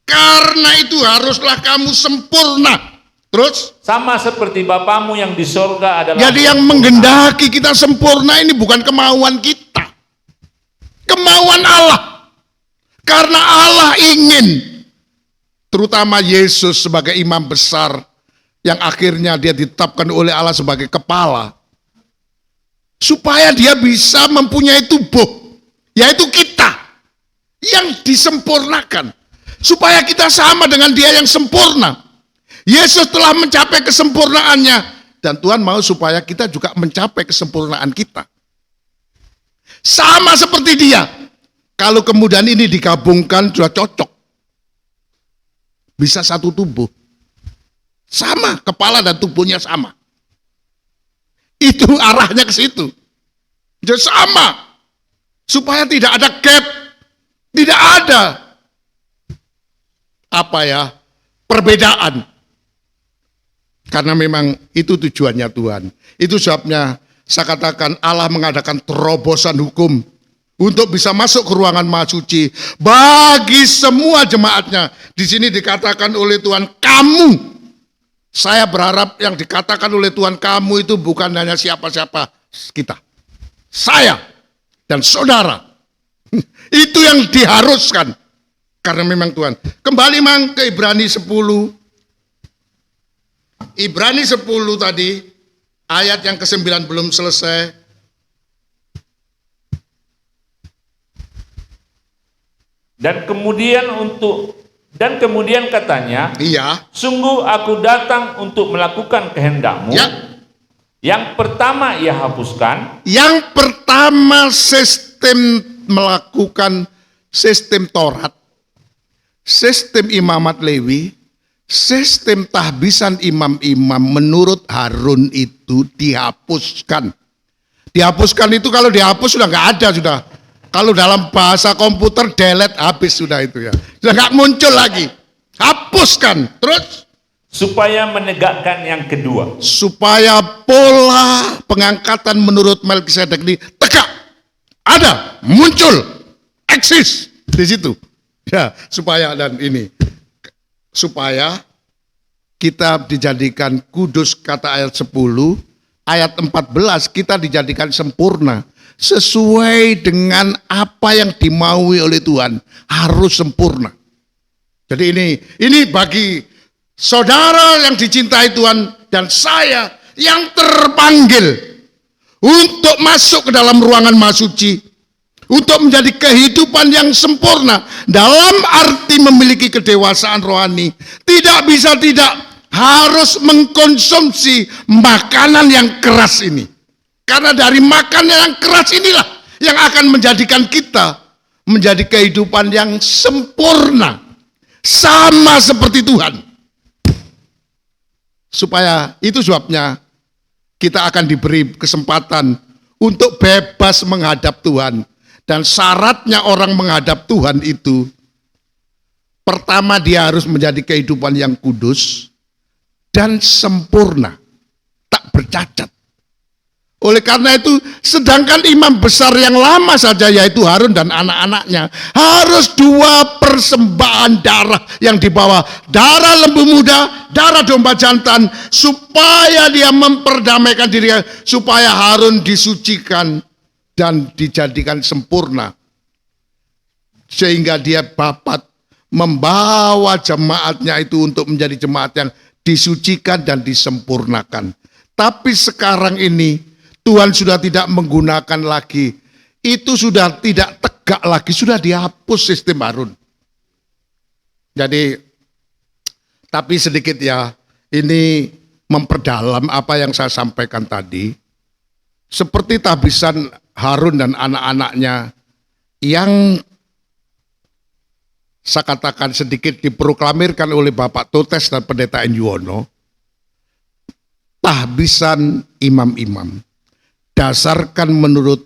Karena itu haruslah kamu sempurna. Terus? Sama seperti Bapamu yang di sorga adalah. Jadi yang menghendaki kita sempurna ini bukan kemauan kita. Kemauan Allah. Karena Allah ingin, terutama Yesus sebagai imam besar, yang akhirnya dia ditetapkan oleh Allah sebagai kepala, supaya dia bisa mempunyai tubuh, yaitu kita, yang disempurnakan. Supaya kita sama dengan dia yang sempurna. Yesus telah mencapai kesempurnaannya, dan Tuhan mau supaya kita juga mencapai kesempurnaan kita. Sama seperti dia. Kalau kemudian ini digabungkan sudah cocok. Bisa satu tubuh. Sama, kepala dan tubuhnya sama. Itu arahnya ke situ. Jadi sama. Supaya tidak ada gap. Tidak ada perbedaan. Karena memang itu tujuannya Tuhan. Itu sebabnya saya katakan Allah mengadakan terobosan hukum untuk bisa masuk ke ruangan Maha Suci bagi semua jemaatnya. Di sini dikatakan oleh Tuhan kamu. Saya berharap yang dikatakan oleh Tuhan kamu itu bukan hanya siapa-siapa kita. Saya dan saudara. Itu yang diharuskan. Karena memang Tuhan. Kembali Mang ke Ibrani 10. Ibrani 10 tadi, ayat yang ke-9 belum selesai. Dan kemudian katanya, Iya. sungguh aku datang untuk melakukan kehendakmu. Ya. Yang pertama ia hapuskan. Yang pertama melakukan sistem Taurat, sistem imamat Lewi, sistem tahbisan imam-imam menurut Harun itu dihapuskan. Dihapuskan itu kalau dihapus sudah nggak ada sudah. Kalau dalam bahasa komputer delete habis sudah itu ya. Sudah nggak muncul lagi. Hapuskan. Terus? Supaya menegakkan yang kedua. Supaya pola pengangkatan menurut Melkisedek ini tegak. Ada. Muncul. Eksis. Di situ. Ya, supaya dan ini. Supaya kita dijadikan kudus, kata ayat 10, ayat 14 kita dijadikan sempurna. Sesuai dengan apa yang dimaui oleh Tuhan. Harus sempurna. Jadi ini bagi saudara yang dicintai Tuhan dan saya yang terpanggil untuk masuk ke dalam ruangan Maha Suci. Untuk menjadi kehidupan yang sempurna. Dalam arti memiliki kedewasaan rohani. Tidak bisa tidak harus mengkonsumsi makanan yang keras ini. Karena dari makanan yang keras inilah yang akan menjadikan kita menjadi kehidupan yang sempurna. Sama seperti Tuhan. Supaya itu sebabnya kita akan diberi kesempatan untuk bebas menghadap Tuhan. Dan syaratnya orang menghadap Tuhan itu, pertama dia harus menjadi kehidupan yang kudus dan sempurna, tak bercacat. Oleh karena itu, sedangkan imam besar yang lama saja yaitu Harun dan anak-anaknya harus 2 persembahan darah yang dibawa, darah lembu muda, darah domba jantan, supaya dia memperdamaikan dirinya, supaya Harun disucikan, dan dijadikan sempurna. Sehingga dia dapat membawa jemaatnya itu untuk menjadi jemaat yang disucikan dan disempurnakan. Tapi sekarang ini Tuhan sudah tidak menggunakan lagi. Itu sudah tidak tegak lagi, sudah dihapus sistem Harun. Jadi, tapi sedikit ya, ini memperdalam apa yang saya sampaikan tadi. Seperti tabisan Harun dan anak-anaknya yang saya katakan sedikit diproklamirkan oleh Bapak Totes dan Pendeta Yuwono, tahbisan imam-imam dasarkan menurut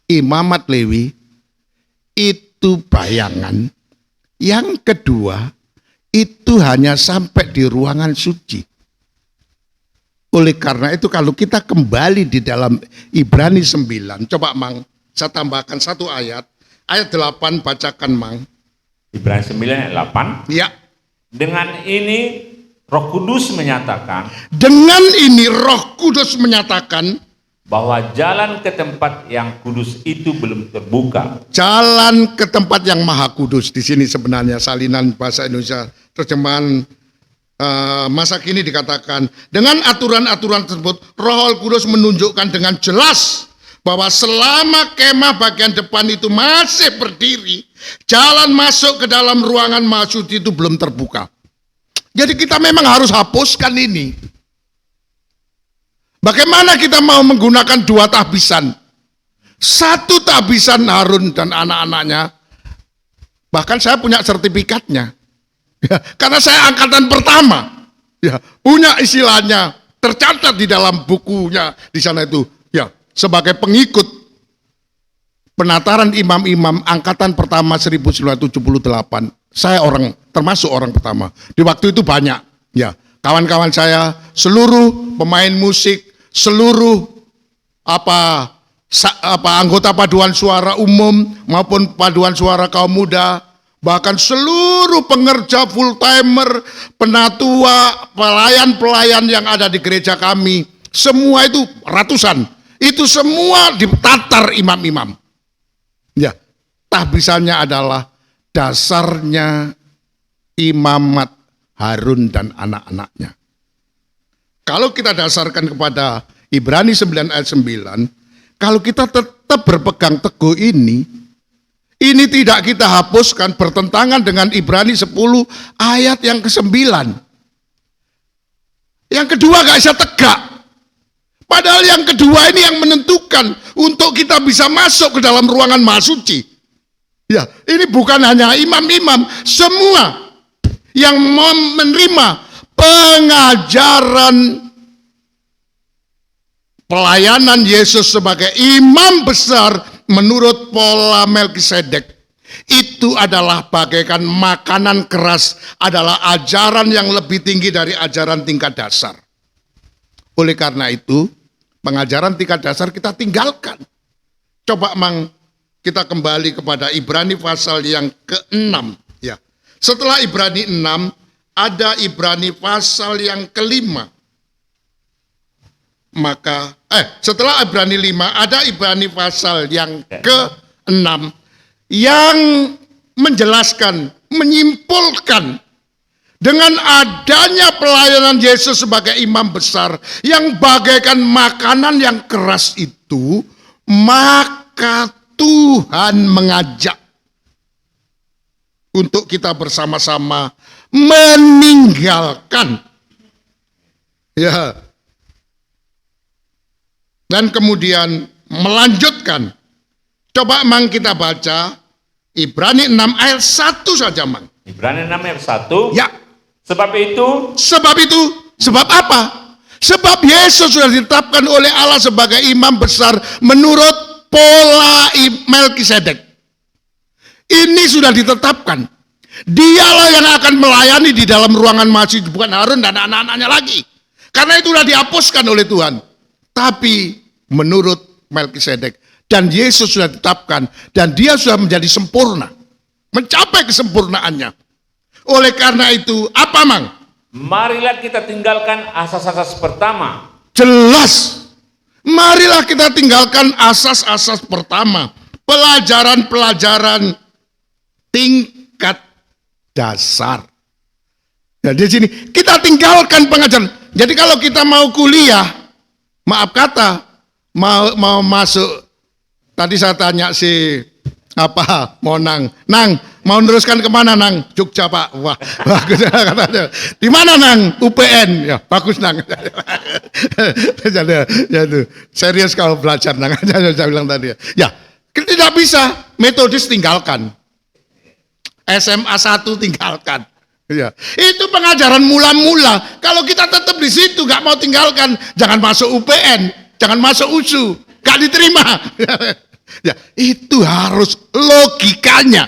imamat Lewi itu bayangan. Yang kedua itu hanya sampai di ruangan suci. Oleh karena itu kalau kita kembali di dalam Ibrani 9, coba Mang saya tambahkan satu ayat 8 bacakan Mang. Ibrani 9 ayat 8. Ya. Dengan ini Roh Kudus menyatakan. Dengan ini Roh Kudus menyatakan bahwa jalan ke tempat yang kudus itu belum terbuka. Jalan ke tempat yang maha kudus. Di sini sebenarnya salinan bahasa Indonesia terjemahan masa kini dikatakan. Dengan aturan-aturan tersebut Roh Kudus menunjukkan dengan jelas bahwa selama kemah bagian depan itu masih berdiri, jalan masuk ke dalam ruangan maha suci itu belum terbuka. Jadi kita memang harus hapuskan ini. Bagaimana kita mau menggunakan 2 tahbisan? 1 tahbisan Harun dan anak-anaknya. Bahkan saya punya sertifikatnya. Ya, karena saya angkatan pertama. Ya, punya istilahnya, tercatat di dalam bukunya di sana itu. Ya, sebagai pengikut penataran imam-imam angkatan pertama 1978. Saya termasuk orang pertama. Di waktu itu banyak. Ya, kawan-kawan saya, seluruh pemain musik, seluruh anggota paduan suara umum maupun paduan suara kaum muda, bahkan seluruh pengerja full timer, penatua, pelayan-pelayan yang ada di gereja kami, semua itu ratusan, itu semua ditatar imam-imam. Ya, tahbisannya adalah dasarnya imamat Harun dan anak-anaknya. Kalau kita dasarkan kepada Ibrani 9 ayat 9, kalau kita tetap berpegang teguh ini tidak kita hapuskan, bertentangan dengan Ibrani 10 ayat yang ke-9. Yang kedua gak bisa tegak. Padahal yang kedua ini yang menentukan untuk kita bisa masuk ke dalam ruangan maha suci. Ya, ini bukan hanya imam-imam, semua yang menerima pengajaran pelayanan Yesus sebagai imam besar menurut pola Melkisedek. Itu adalah bagaikan makanan keras, adalah ajaran yang lebih tinggi dari ajaran tingkat dasar. Oleh karena itu, pengajaran tingkat dasar kita tinggalkan. Coba Mang, kita kembali kepada Ibrani pasal yang ke-6. Ya. Setelah Ibrani 6, ada Ibrani pasal yang ke-5. Maka, setelah Ibrani 5, ada Ibrani pasal yang ke-6 yang menjelaskan, menyimpulkan dengan adanya pelayanan Yesus sebagai imam besar yang bagaikan makanan yang keras itu, maka Tuhan mengajak untuk kita bersama-sama meninggalkan. Ya. Dan kemudian melanjutkan. Coba Mang kita baca Ibrani 6 ayat 1 saja Mang. Ibrani 6 ayat 1. Ya. Sebab itu, sebab apa? Sebab Yesus sudah ditetapkan oleh Allah sebagai imam besar menurut pola Melkisedek. Ini sudah ditetapkan. Dialah yang akan melayani di dalam ruangan masjid, bukan Harun dan anak-anaknya lagi. Karena itu sudah dihapuskan oleh Tuhan. Tapi menurut Melkisedek, dan Yesus sudah ditetapkan, dan dia sudah menjadi sempurna, mencapai kesempurnaannya. Oleh karena itu, apa Mang? marilah kita tinggalkan asas-asas pertama. Jelas. Marilah kita tinggalkan asas-asas pertama, pelajaran-pelajaran tingkat dasar. Ya, di sini kita tinggalkan pengajaran. Jadi kalau kita mau kuliah, maaf kata, mau masuk, tadi saya tanya si mau Nang mau teruskan kemana Nang? Jogja Pak. Wah bagus katanya. Di mana Nang? UPN. Ya bagus Nang. Ya itu serius kalau belajar Nang. Saya bilang tadi. Ya tidak bisa, metodis tinggalkan. SMA 1 tinggalkan. Ya, itu pengajaran mula-mula. Kalau kita tetap di situ nggak mau tinggalkan, jangan masuk UPN, jangan masuk USU, nggak diterima. Ya, itu harus logikanya.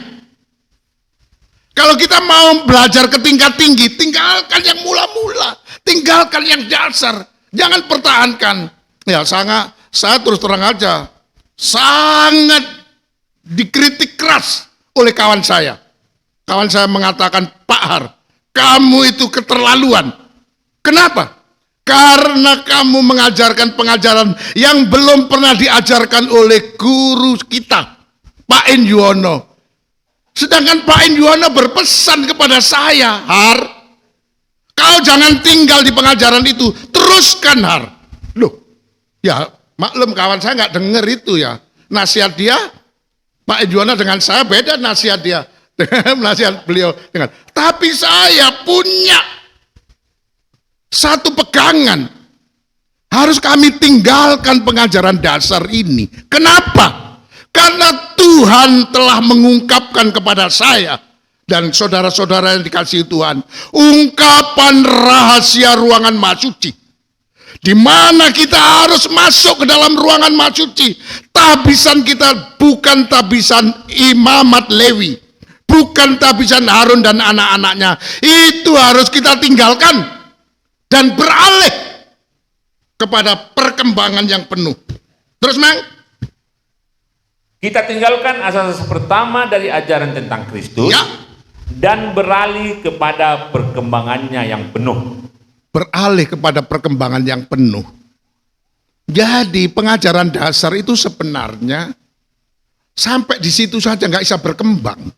Kalau kita mau belajar ke tingkat tinggi, tinggalkan yang mula-mula, tinggalkan yang dasar, jangan pertahankan. Ya, saya terus terang aja, sangat dikritik keras oleh kawan saya. Kawan saya mengatakan, Pak Har, kamu itu keterlaluan. Kenapa? Karena kamu mengajarkan pengajaran yang belum pernah diajarkan oleh guru kita, Pak Indiono. Sedangkan Pak Indiono berpesan kepada saya, Har, kau jangan tinggal di pengajaran itu, teruskan Har. Loh, ya maklum kawan saya nggak dengar itu ya. Nasihat dia, Pak Indiono dengan saya beda nasihat dia. Dengan nasihat beliau dengan. Tapi saya punya satu pegangan, harus kami tinggalkan pengajaran dasar ini. Kenapa? Karena Tuhan telah mengungkapkan kepada saya dan saudara-saudara yang dikasihi Tuhan, ungkapan rahasia ruangan Maha Suci, di mana kita harus masuk ke dalam ruangan Maha Suci. Tabisan kita bukan tabisan imamat Lewi, bukan tabisan Harun dan anak-anaknya. Itu harus kita tinggalkan dan beralih kepada perkembangan yang penuh. Terus Mang? Kita tinggalkan asas pertama dari ajaran tentang Kristus, ya, dan beralih kepada perkembangannya yang penuh. Beralih kepada perkembangan yang penuh. Jadi pengajaran dasar itu sebenarnya sampai di situ saja nggak bisa berkembang.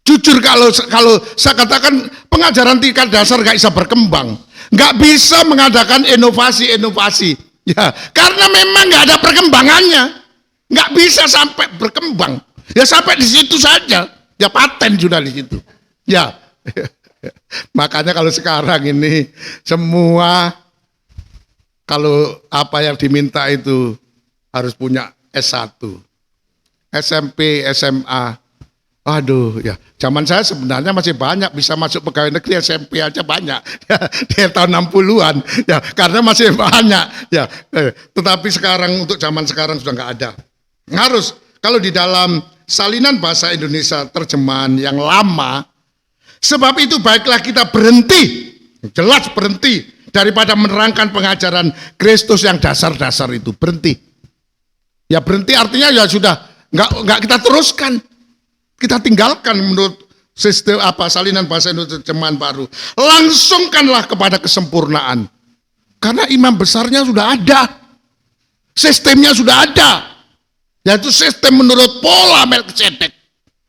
Jujur kalau saya katakan pengajaran tingkat dasar nggak bisa berkembang, nggak bisa mengadakan inovasi-inovasi, ya karena memang nggak ada perkembangannya, nggak bisa sampai berkembang, ya sampai di situ saja, ya paten sudah di situ, ya. Makanya kalau sekarang ini semua kalau apa yang diminta itu harus punya S1, SMP, SMA. Aduh ya, zaman saya sebenarnya masih banyak bisa masuk pegawai negeri SMP aja banyak ya, di tahun 60-an ya, karena masih banyak ya. Tetapi sekarang untuk zaman sekarang sudah nggak ada. Harus kalau di dalam salinan bahasa Indonesia terjemahan yang lama, sebab itu baiklah kita berhenti, jelas berhenti daripada menerangkan pengajaran Kristus yang dasar-dasar itu, berhenti. Ya berhenti artinya ya sudah nggak kita teruskan. Kita tinggalkan menurut sistem salinan bahasa Indonesia terjemahan baru. Langsungkanlah kepada kesempurnaan. Karena imam besarnya sudah ada. Sistemnya sudah ada. Yaitu sistem menurut pola Melkisedek.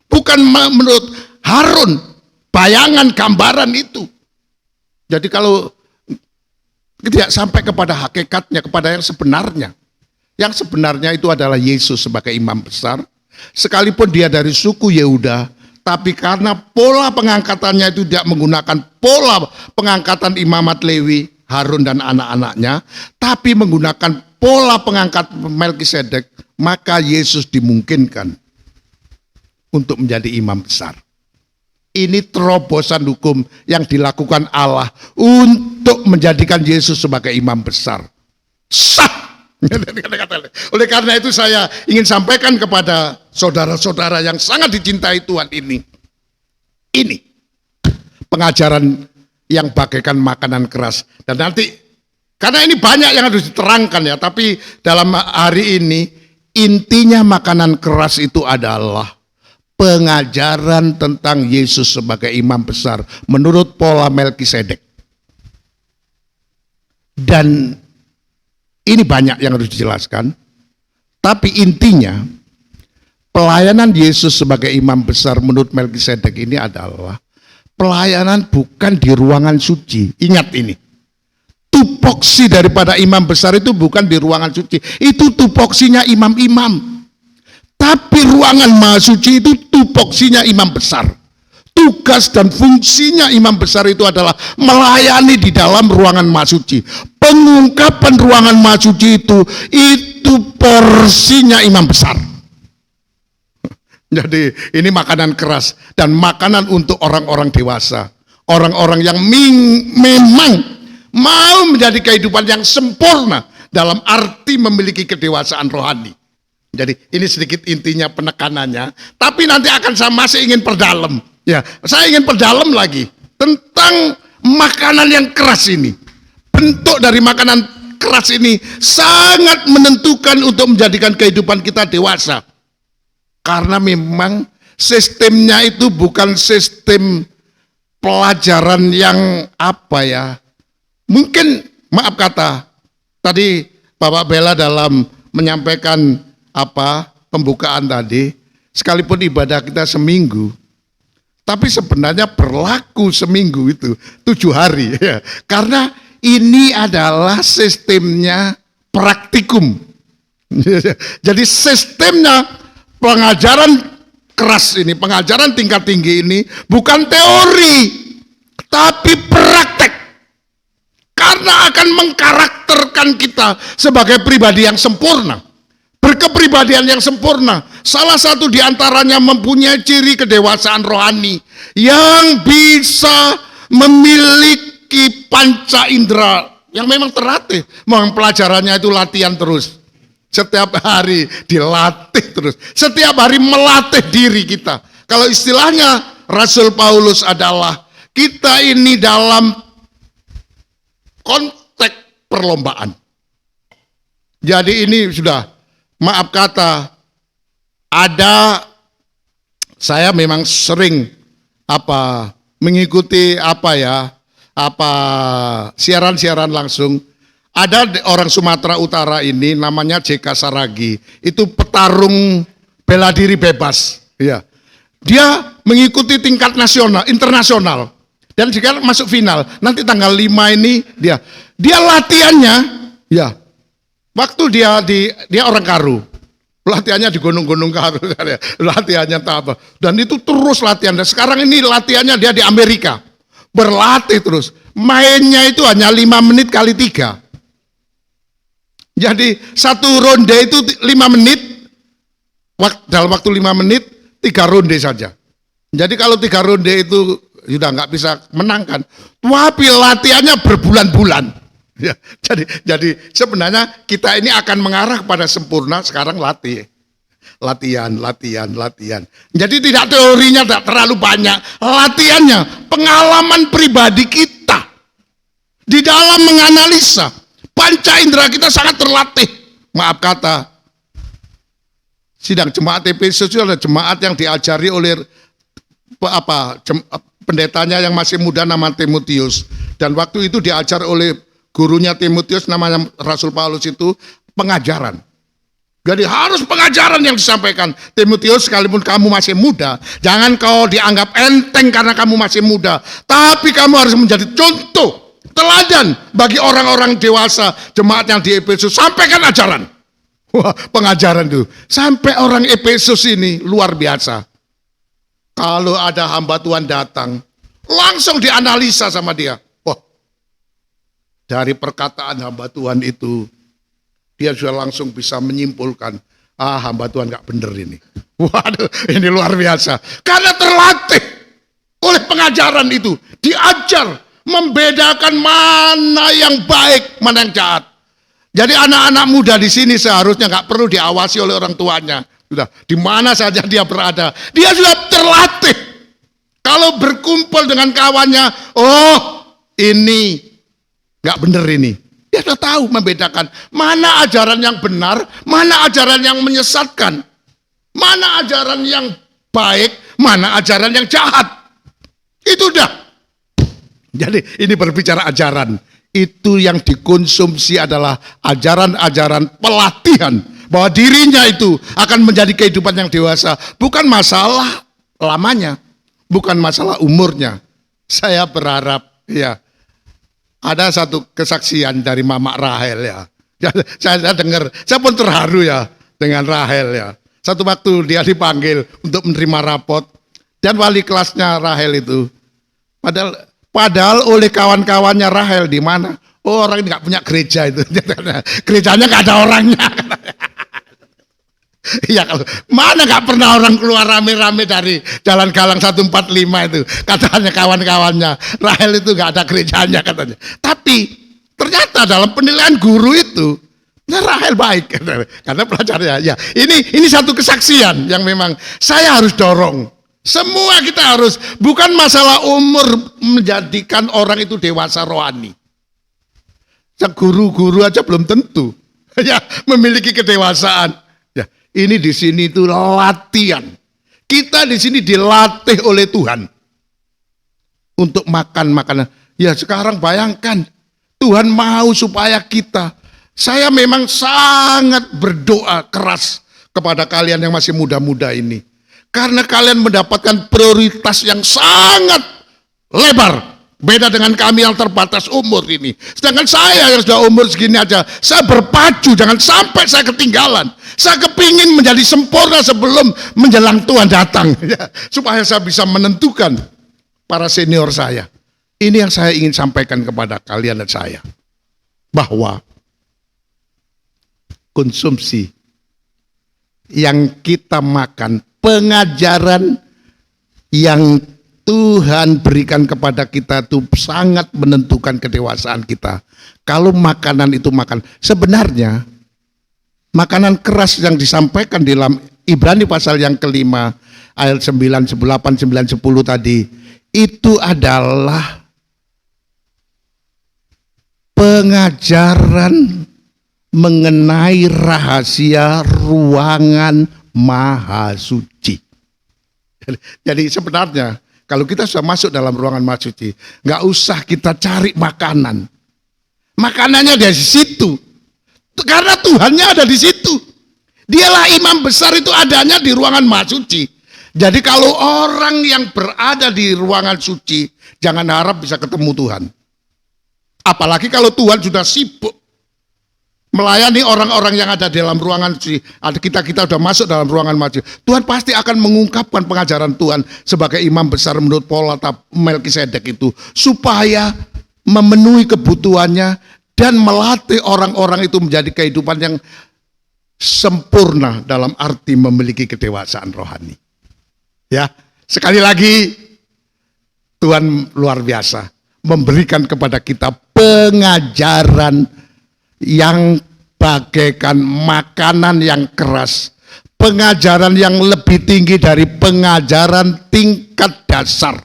Bukan menurut Harun. Bayangan, gambaran itu. Jadi kalau tidak sampai kepada hakikatnya, kepada yang sebenarnya. Yang sebenarnya itu adalah Yesus sebagai imam besar. Sekalipun dia dari suku Yehuda, tapi karena pola pengangkatannya itu tidak menggunakan pola pengangkatan imamat Lewi, Harun dan anak-anaknya, tapi menggunakan pola pengangkat Melkisedek, maka Yesus dimungkinkan untuk menjadi imam besar. Ini terobosan hukum yang dilakukan Allah untuk menjadikan Yesus sebagai imam besar. Sah! Oleh karena itu saya ingin sampaikan kepada saudara-saudara yang sangat dicintai Tuhan ini pengajaran yang bagaikan makanan keras. Dan nanti karena ini banyak yang harus diterangkan ya, tapi dalam hari ini intinya makanan keras itu adalah pengajaran tentang Yesus sebagai imam besar menurut pola Melkisedek. Dan Ini banyak yang harus dijelaskan. Tapi intinya, pelayanan Yesus sebagai imam besar menurut Melkisedek ini adalah pelayanan bukan di ruangan suci. Ingat ini. Tupoksi daripada imam besar itu bukan di ruangan suci. Itu tupoksinya imam-imam. Tapi ruangan maha suci itu tupoksinya imam besar. Tugas dan fungsinya imam besar itu adalah melayani di dalam ruangan maha suci. Pengungkapan ruangan maha suci itu porsinya imam besar. Jadi ini makanan keras dan makanan untuk orang-orang dewasa. Orang-orang yang memang mau menjadi kehidupan yang sempurna dalam arti memiliki kedewasaan rohani. Jadi ini sedikit intinya penekanannya, tapi nanti akan saya masih ingin perdalam. Ya, saya ingin perdalam lagi tentang makanan yang keras ini. Bentuk dari makanan keras ini sangat menentukan untuk menjadikan kehidupan kita dewasa. Karena memang sistemnya itu bukan sistem pelajaran yang mungkin maaf kata tadi Bapak Bella dalam menyampaikan pembukaan tadi, sekalipun ibadah kita seminggu, tapi sebenarnya berlaku seminggu itu 7 hari ya. Karena ini adalah sistemnya praktikum. Jadi sistemnya pengajaran keras ini, pengajaran tingkat tinggi ini bukan teori, tapi praktek. Karena akan mengkarakterkan kita sebagai pribadi yang sempurna. Berkepribadian yang sempurna. Salah satu diantaranya mempunyai ciri kedewasaan rohani yang bisa memiliki panca indera yang memang terlatih. Memang pelajarannya itu latihan terus. Setiap hari dilatih terus. Setiap hari melatih diri kita. Kalau istilahnya Rasul Paulus adalah kita ini dalam konteks perlombaan. Jadi ini sudah, maaf kata, saya memang sering mengikuti siaran-siaran langsung. Ada orang Sumatera Utara ini namanya JK Saragi. Itu petarung bela diri bebas. Ya. Dia mengikuti tingkat nasional, internasional. Dan sekarang masuk final. Nanti tanggal 5 ini dia latihannya ya. Waktu dia orang Karu. Latihannya di gunung-gunung Karu. Latihannya apa. Dan itu terus latihan. Dan sekarang ini latihannya dia di Amerika. Berlatih terus. Mainnya itu hanya 5 menit kali 3. Jadi satu ronde itu 5 menit, dalam waktu 5 menit 3 ronde saja. Jadi kalau 3 ronde itu sudah nggak bisa menangkan, tapi latihannya berbulan-bulan. Ya, jadi sebenarnya kita ini akan mengarah kepada sempurna sekarang latihan. Jadi tidak teorinya tidak terlalu banyak, latihannya pengalaman pribadi kita di dalam menganalisa. Panca indera kita sangat terlatih. Maaf kata, sidang jemaat Efesus itu adalah jemaat yang diajari oleh pendetanya yang masih muda nama Timotius. Dan waktu itu diajar oleh gurunya Timotius namanya Rasul Paulus itu pengajaran. Jadi harus pengajaran yang disampaikan. Timotius, sekalipun kamu masih muda, jangan kau dianggap enteng karena kamu masih muda. Tapi kamu harus menjadi contoh, teladan bagi orang-orang dewasa jemaat yang di Efesus. Sampaikan ajaran. Wah, pengajaran itu. Sampai orang Efesus ini luar biasa. Kalau ada hamba Tuhan datang, langsung dianalisa sama dia. Wah, dari perkataan hamba Tuhan itu, dia sudah langsung bisa menyimpulkan, hamba Tuhan gak bener ini. Waduh, ini luar biasa. Karena terlatih oleh pengajaran itu. Diajar membedakan mana yang baik, mana yang jahat. Jadi anak-anak muda di sini seharusnya nggak perlu diawasi oleh orang tuanya. Sudah, di mana saja dia berada, dia sudah terlatih. Kalau berkumpul dengan kawannya, ini nggak bener ini. Dia sudah tahu membedakan mana ajaran yang benar, mana ajaran yang menyesatkan, mana ajaran yang baik, mana ajaran yang jahat. Itu udah. Jadi ini berbicara ajaran. itu yang dikonsumsi adalah ajaran-ajaran pelatihan bahwa dirinya itu akan menjadi kehidupan yang dewasa, bukan masalah lamanya, bukan masalah umurnya. Saya berharap ya ada satu kesaksian dari Mama Rahel ya. Saya dengar, saya pun terharu ya dengan Rahel ya. Satu waktu dia dipanggil untuk menerima rapot dan wali kelasnya Rahel itu, padahal oleh kawan-kawannya Rahel di mana? Oh, orang ini nggak punya gereja itu, gerejanya nggak ada orangnya. Iya, kalau mana nggak pernah orang keluar rame-rame dari Jalan Galang 145 itu, katanya kawan-kawannya Rahel itu nggak ada gerejanya katanya. Tapi ternyata dalam penilaian guru itu Rahel baik karena pelajarnya. Ya, ini satu kesaksian yang memang saya harus dorong. Semua kita harus, bukan masalah umur menjadikan orang itu dewasa rohani. Guru-guru aja belum tentu ya memiliki kedewasaan. Ya, ini di sini itu latihan. Kita di sini dilatih oleh Tuhan untuk makan makanan. Ya sekarang bayangkan Tuhan mau supaya kita. Saya memang sangat berdoa keras kepada kalian yang masih muda-muda ini. Karena kalian mendapatkan prioritas yang sangat lebar. Beda dengan kami yang terbatas umur ini. Sedangkan saya yang sudah umur segini aja, saya berpacu jangan sampai saya ketinggalan. Saya kepingin menjadi sempurna sebelum menjelang Tuhan datang. Ya, supaya saya bisa menentukan para senior saya. Ini yang saya ingin sampaikan kepada kalian dan saya. Bahwa konsumsi yang kita makan, pengajaran yang Tuhan berikan kepada kita itu sangat menentukan kedewasaan kita. Kalau makanan itu sebenarnya makanan keras yang disampaikan di dalam Ibrani pasal yang kelima ayat 9, 8, 9, 10 tadi itu adalah pengajaran mengenai rahasia ruangan maha suci. Jadi sebenarnya kalau kita sudah masuk dalam ruangan maha suci, nggak usah kita cari makanan. Makanannya dari situ. Karena Tuhannya ada di situ. Dialah imam besar itu adanya di ruangan maha suci. Jadi kalau orang yang berada di ruangan suci, jangan harap bisa ketemu Tuhan. Apalagi kalau Tuhan sudah sibuk melayani orang-orang yang ada di dalam ruangan suci. Kita sudah masuk dalam ruangan maha suci. Tuhan pasti akan mengungkapkan pengajaran Tuhan sebagai imam besar menurut pola Melkisedek itu. Supaya memenuhi kebutuhannya dan melatih orang-orang itu menjadi kehidupan yang sempurna dalam arti memiliki kedewasaan rohani. Ya, sekali lagi Tuhan luar biasa memberikan kepada kita pengajaran yang bagaikan makanan yang keras, pengajaran yang lebih tinggi dari pengajaran tingkat dasar.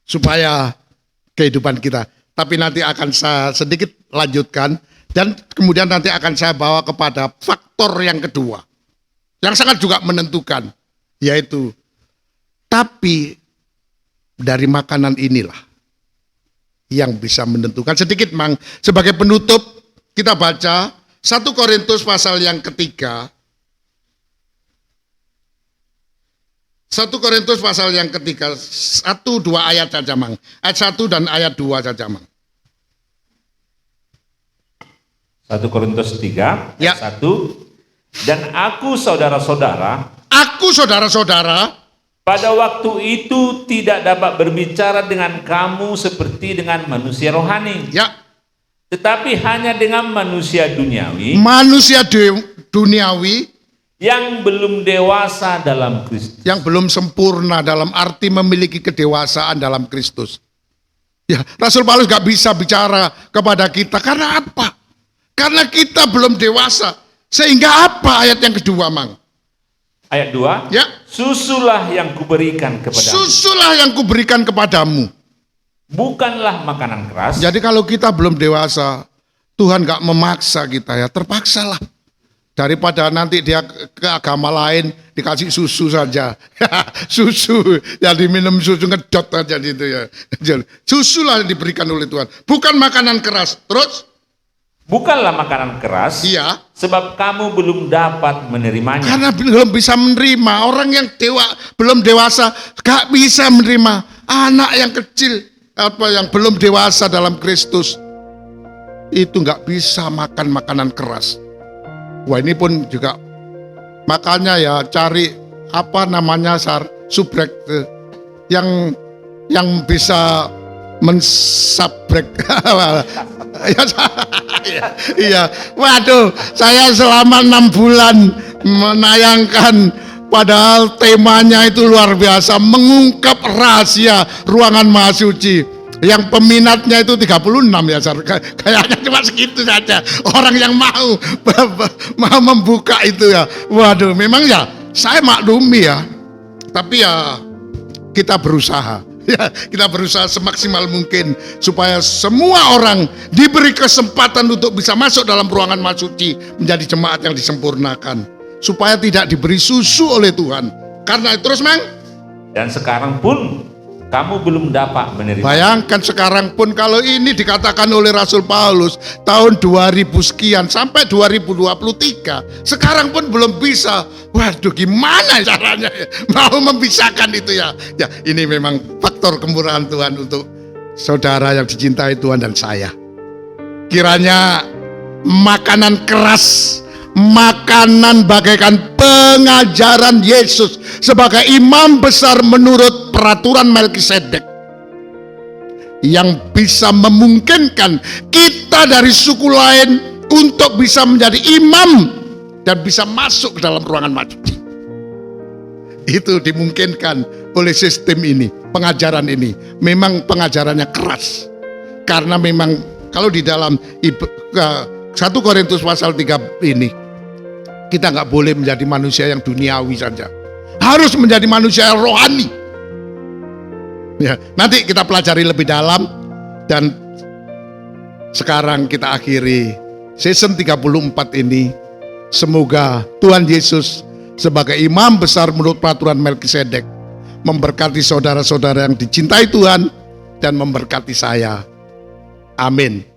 Supaya kehidupan kita, tapi nanti akan saya sedikit lanjutkan dan kemudian nanti akan saya bawa kepada faktor yang kedua yang sangat juga menentukan, yaitu tapi dari makanan inilah yang bisa menentukan. Sedikit Mang, sebagai penutup kita baca 1 Korintus pasal yang ketiga. 1 Korintus pasal yang ketiga, 1-2 ayat saja Mang. Ayat 1 dan ayat 2 saja Mang. 1 Korintus 3 ya. Ayat 1. Dan aku saudara-saudara, pada waktu itu tidak dapat berbicara dengan kamu seperti dengan manusia rohani. Ya. Tetapi hanya dengan manusia duniawi. Duniawi yang belum dewasa dalam Kristus. Yang belum sempurna dalam arti memiliki kedewasaan dalam Kristus. Ya, Rasul Paulus gak bisa bicara kepada kita. Karena apa? Karena kita belum dewasa. Sehingga apa ayat yang kedua Mang? Ayat 2, ya. Susulah yang kuberikan kepadamu. Susulah yang kuberikan kepadamu. Bukanlah makanan keras. Jadi kalau kita belum dewasa, Tuhan gak memaksa kita ya, terpaksalah. Daripada nanti dia ke agama lain dikasih susu saja. Susu, yang diminum susu ngedot aja gitu ya. Susu lah yang diberikan oleh Tuhan, bukan makanan keras. Terus? Bukanlah makanan keras, Iya. sebab kamu belum dapat menerimanya. Karena belum bisa menerima. Orang yang belum dewasa gak bisa menerima. Anak yang kecil, yang belum dewasa dalam Kristus, itu gak bisa makan makanan keras. Wah, ini pun juga makanya ya cari subrek yang bisa mensabrek. Iya, waduh, saya selama 6 bulan menayangkan, padahal temanya itu luar biasa, mengungkap rahasia ruangan Maha Suci. Yang peminatnya itu 36 ya, kayaknya cuma segitu saja orang yang mau membuka itu ya. Waduh, memang ya saya maklumi ya, tapi ya kita berusaha. Ya, kita berusaha semaksimal mungkin supaya semua orang diberi kesempatan untuk bisa masuk dalam ruangan Maha Suci, menjadi jemaat yang disempurnakan, supaya tidak diberi susu oleh Tuhan. Karena terus dan sekarang pun kamu belum dapat menerima. Bayangkan sekarang pun kalau ini dikatakan oleh Rasul Paulus tahun 2000 sekian sampai 2023, sekarang pun belum bisa. Waduh, gimana caranya mau memisahkan itu ya? Ya, ini memang faktor kemurahan Tuhan untuk saudara yang dicintai Tuhan dan saya. Kiranya makanan keras, makanan bagaikan pengajaran Yesus sebagai imam besar menurut peraturan Melkisedek, yang bisa memungkinkan kita dari suku lain untuk bisa menjadi imam dan bisa masuk ke dalam ruangan Maha Suci. Itu dimungkinkan oleh sistem ini, pengajaran ini. Memang pengajarannya keras, karena memang kalau di dalam 1 Korintus pasal 3 ini, kita nggak boleh menjadi manusia yang duniawi saja, harus menjadi manusia yang rohani. Ya, nanti kita pelajari lebih dalam, dan sekarang kita akhiri season 34 ini. Semoga Tuhan Yesus sebagai imam besar menurut peraturan Melkisedek memberkati saudara-saudara yang dicintai Tuhan dan memberkati saya. Amin.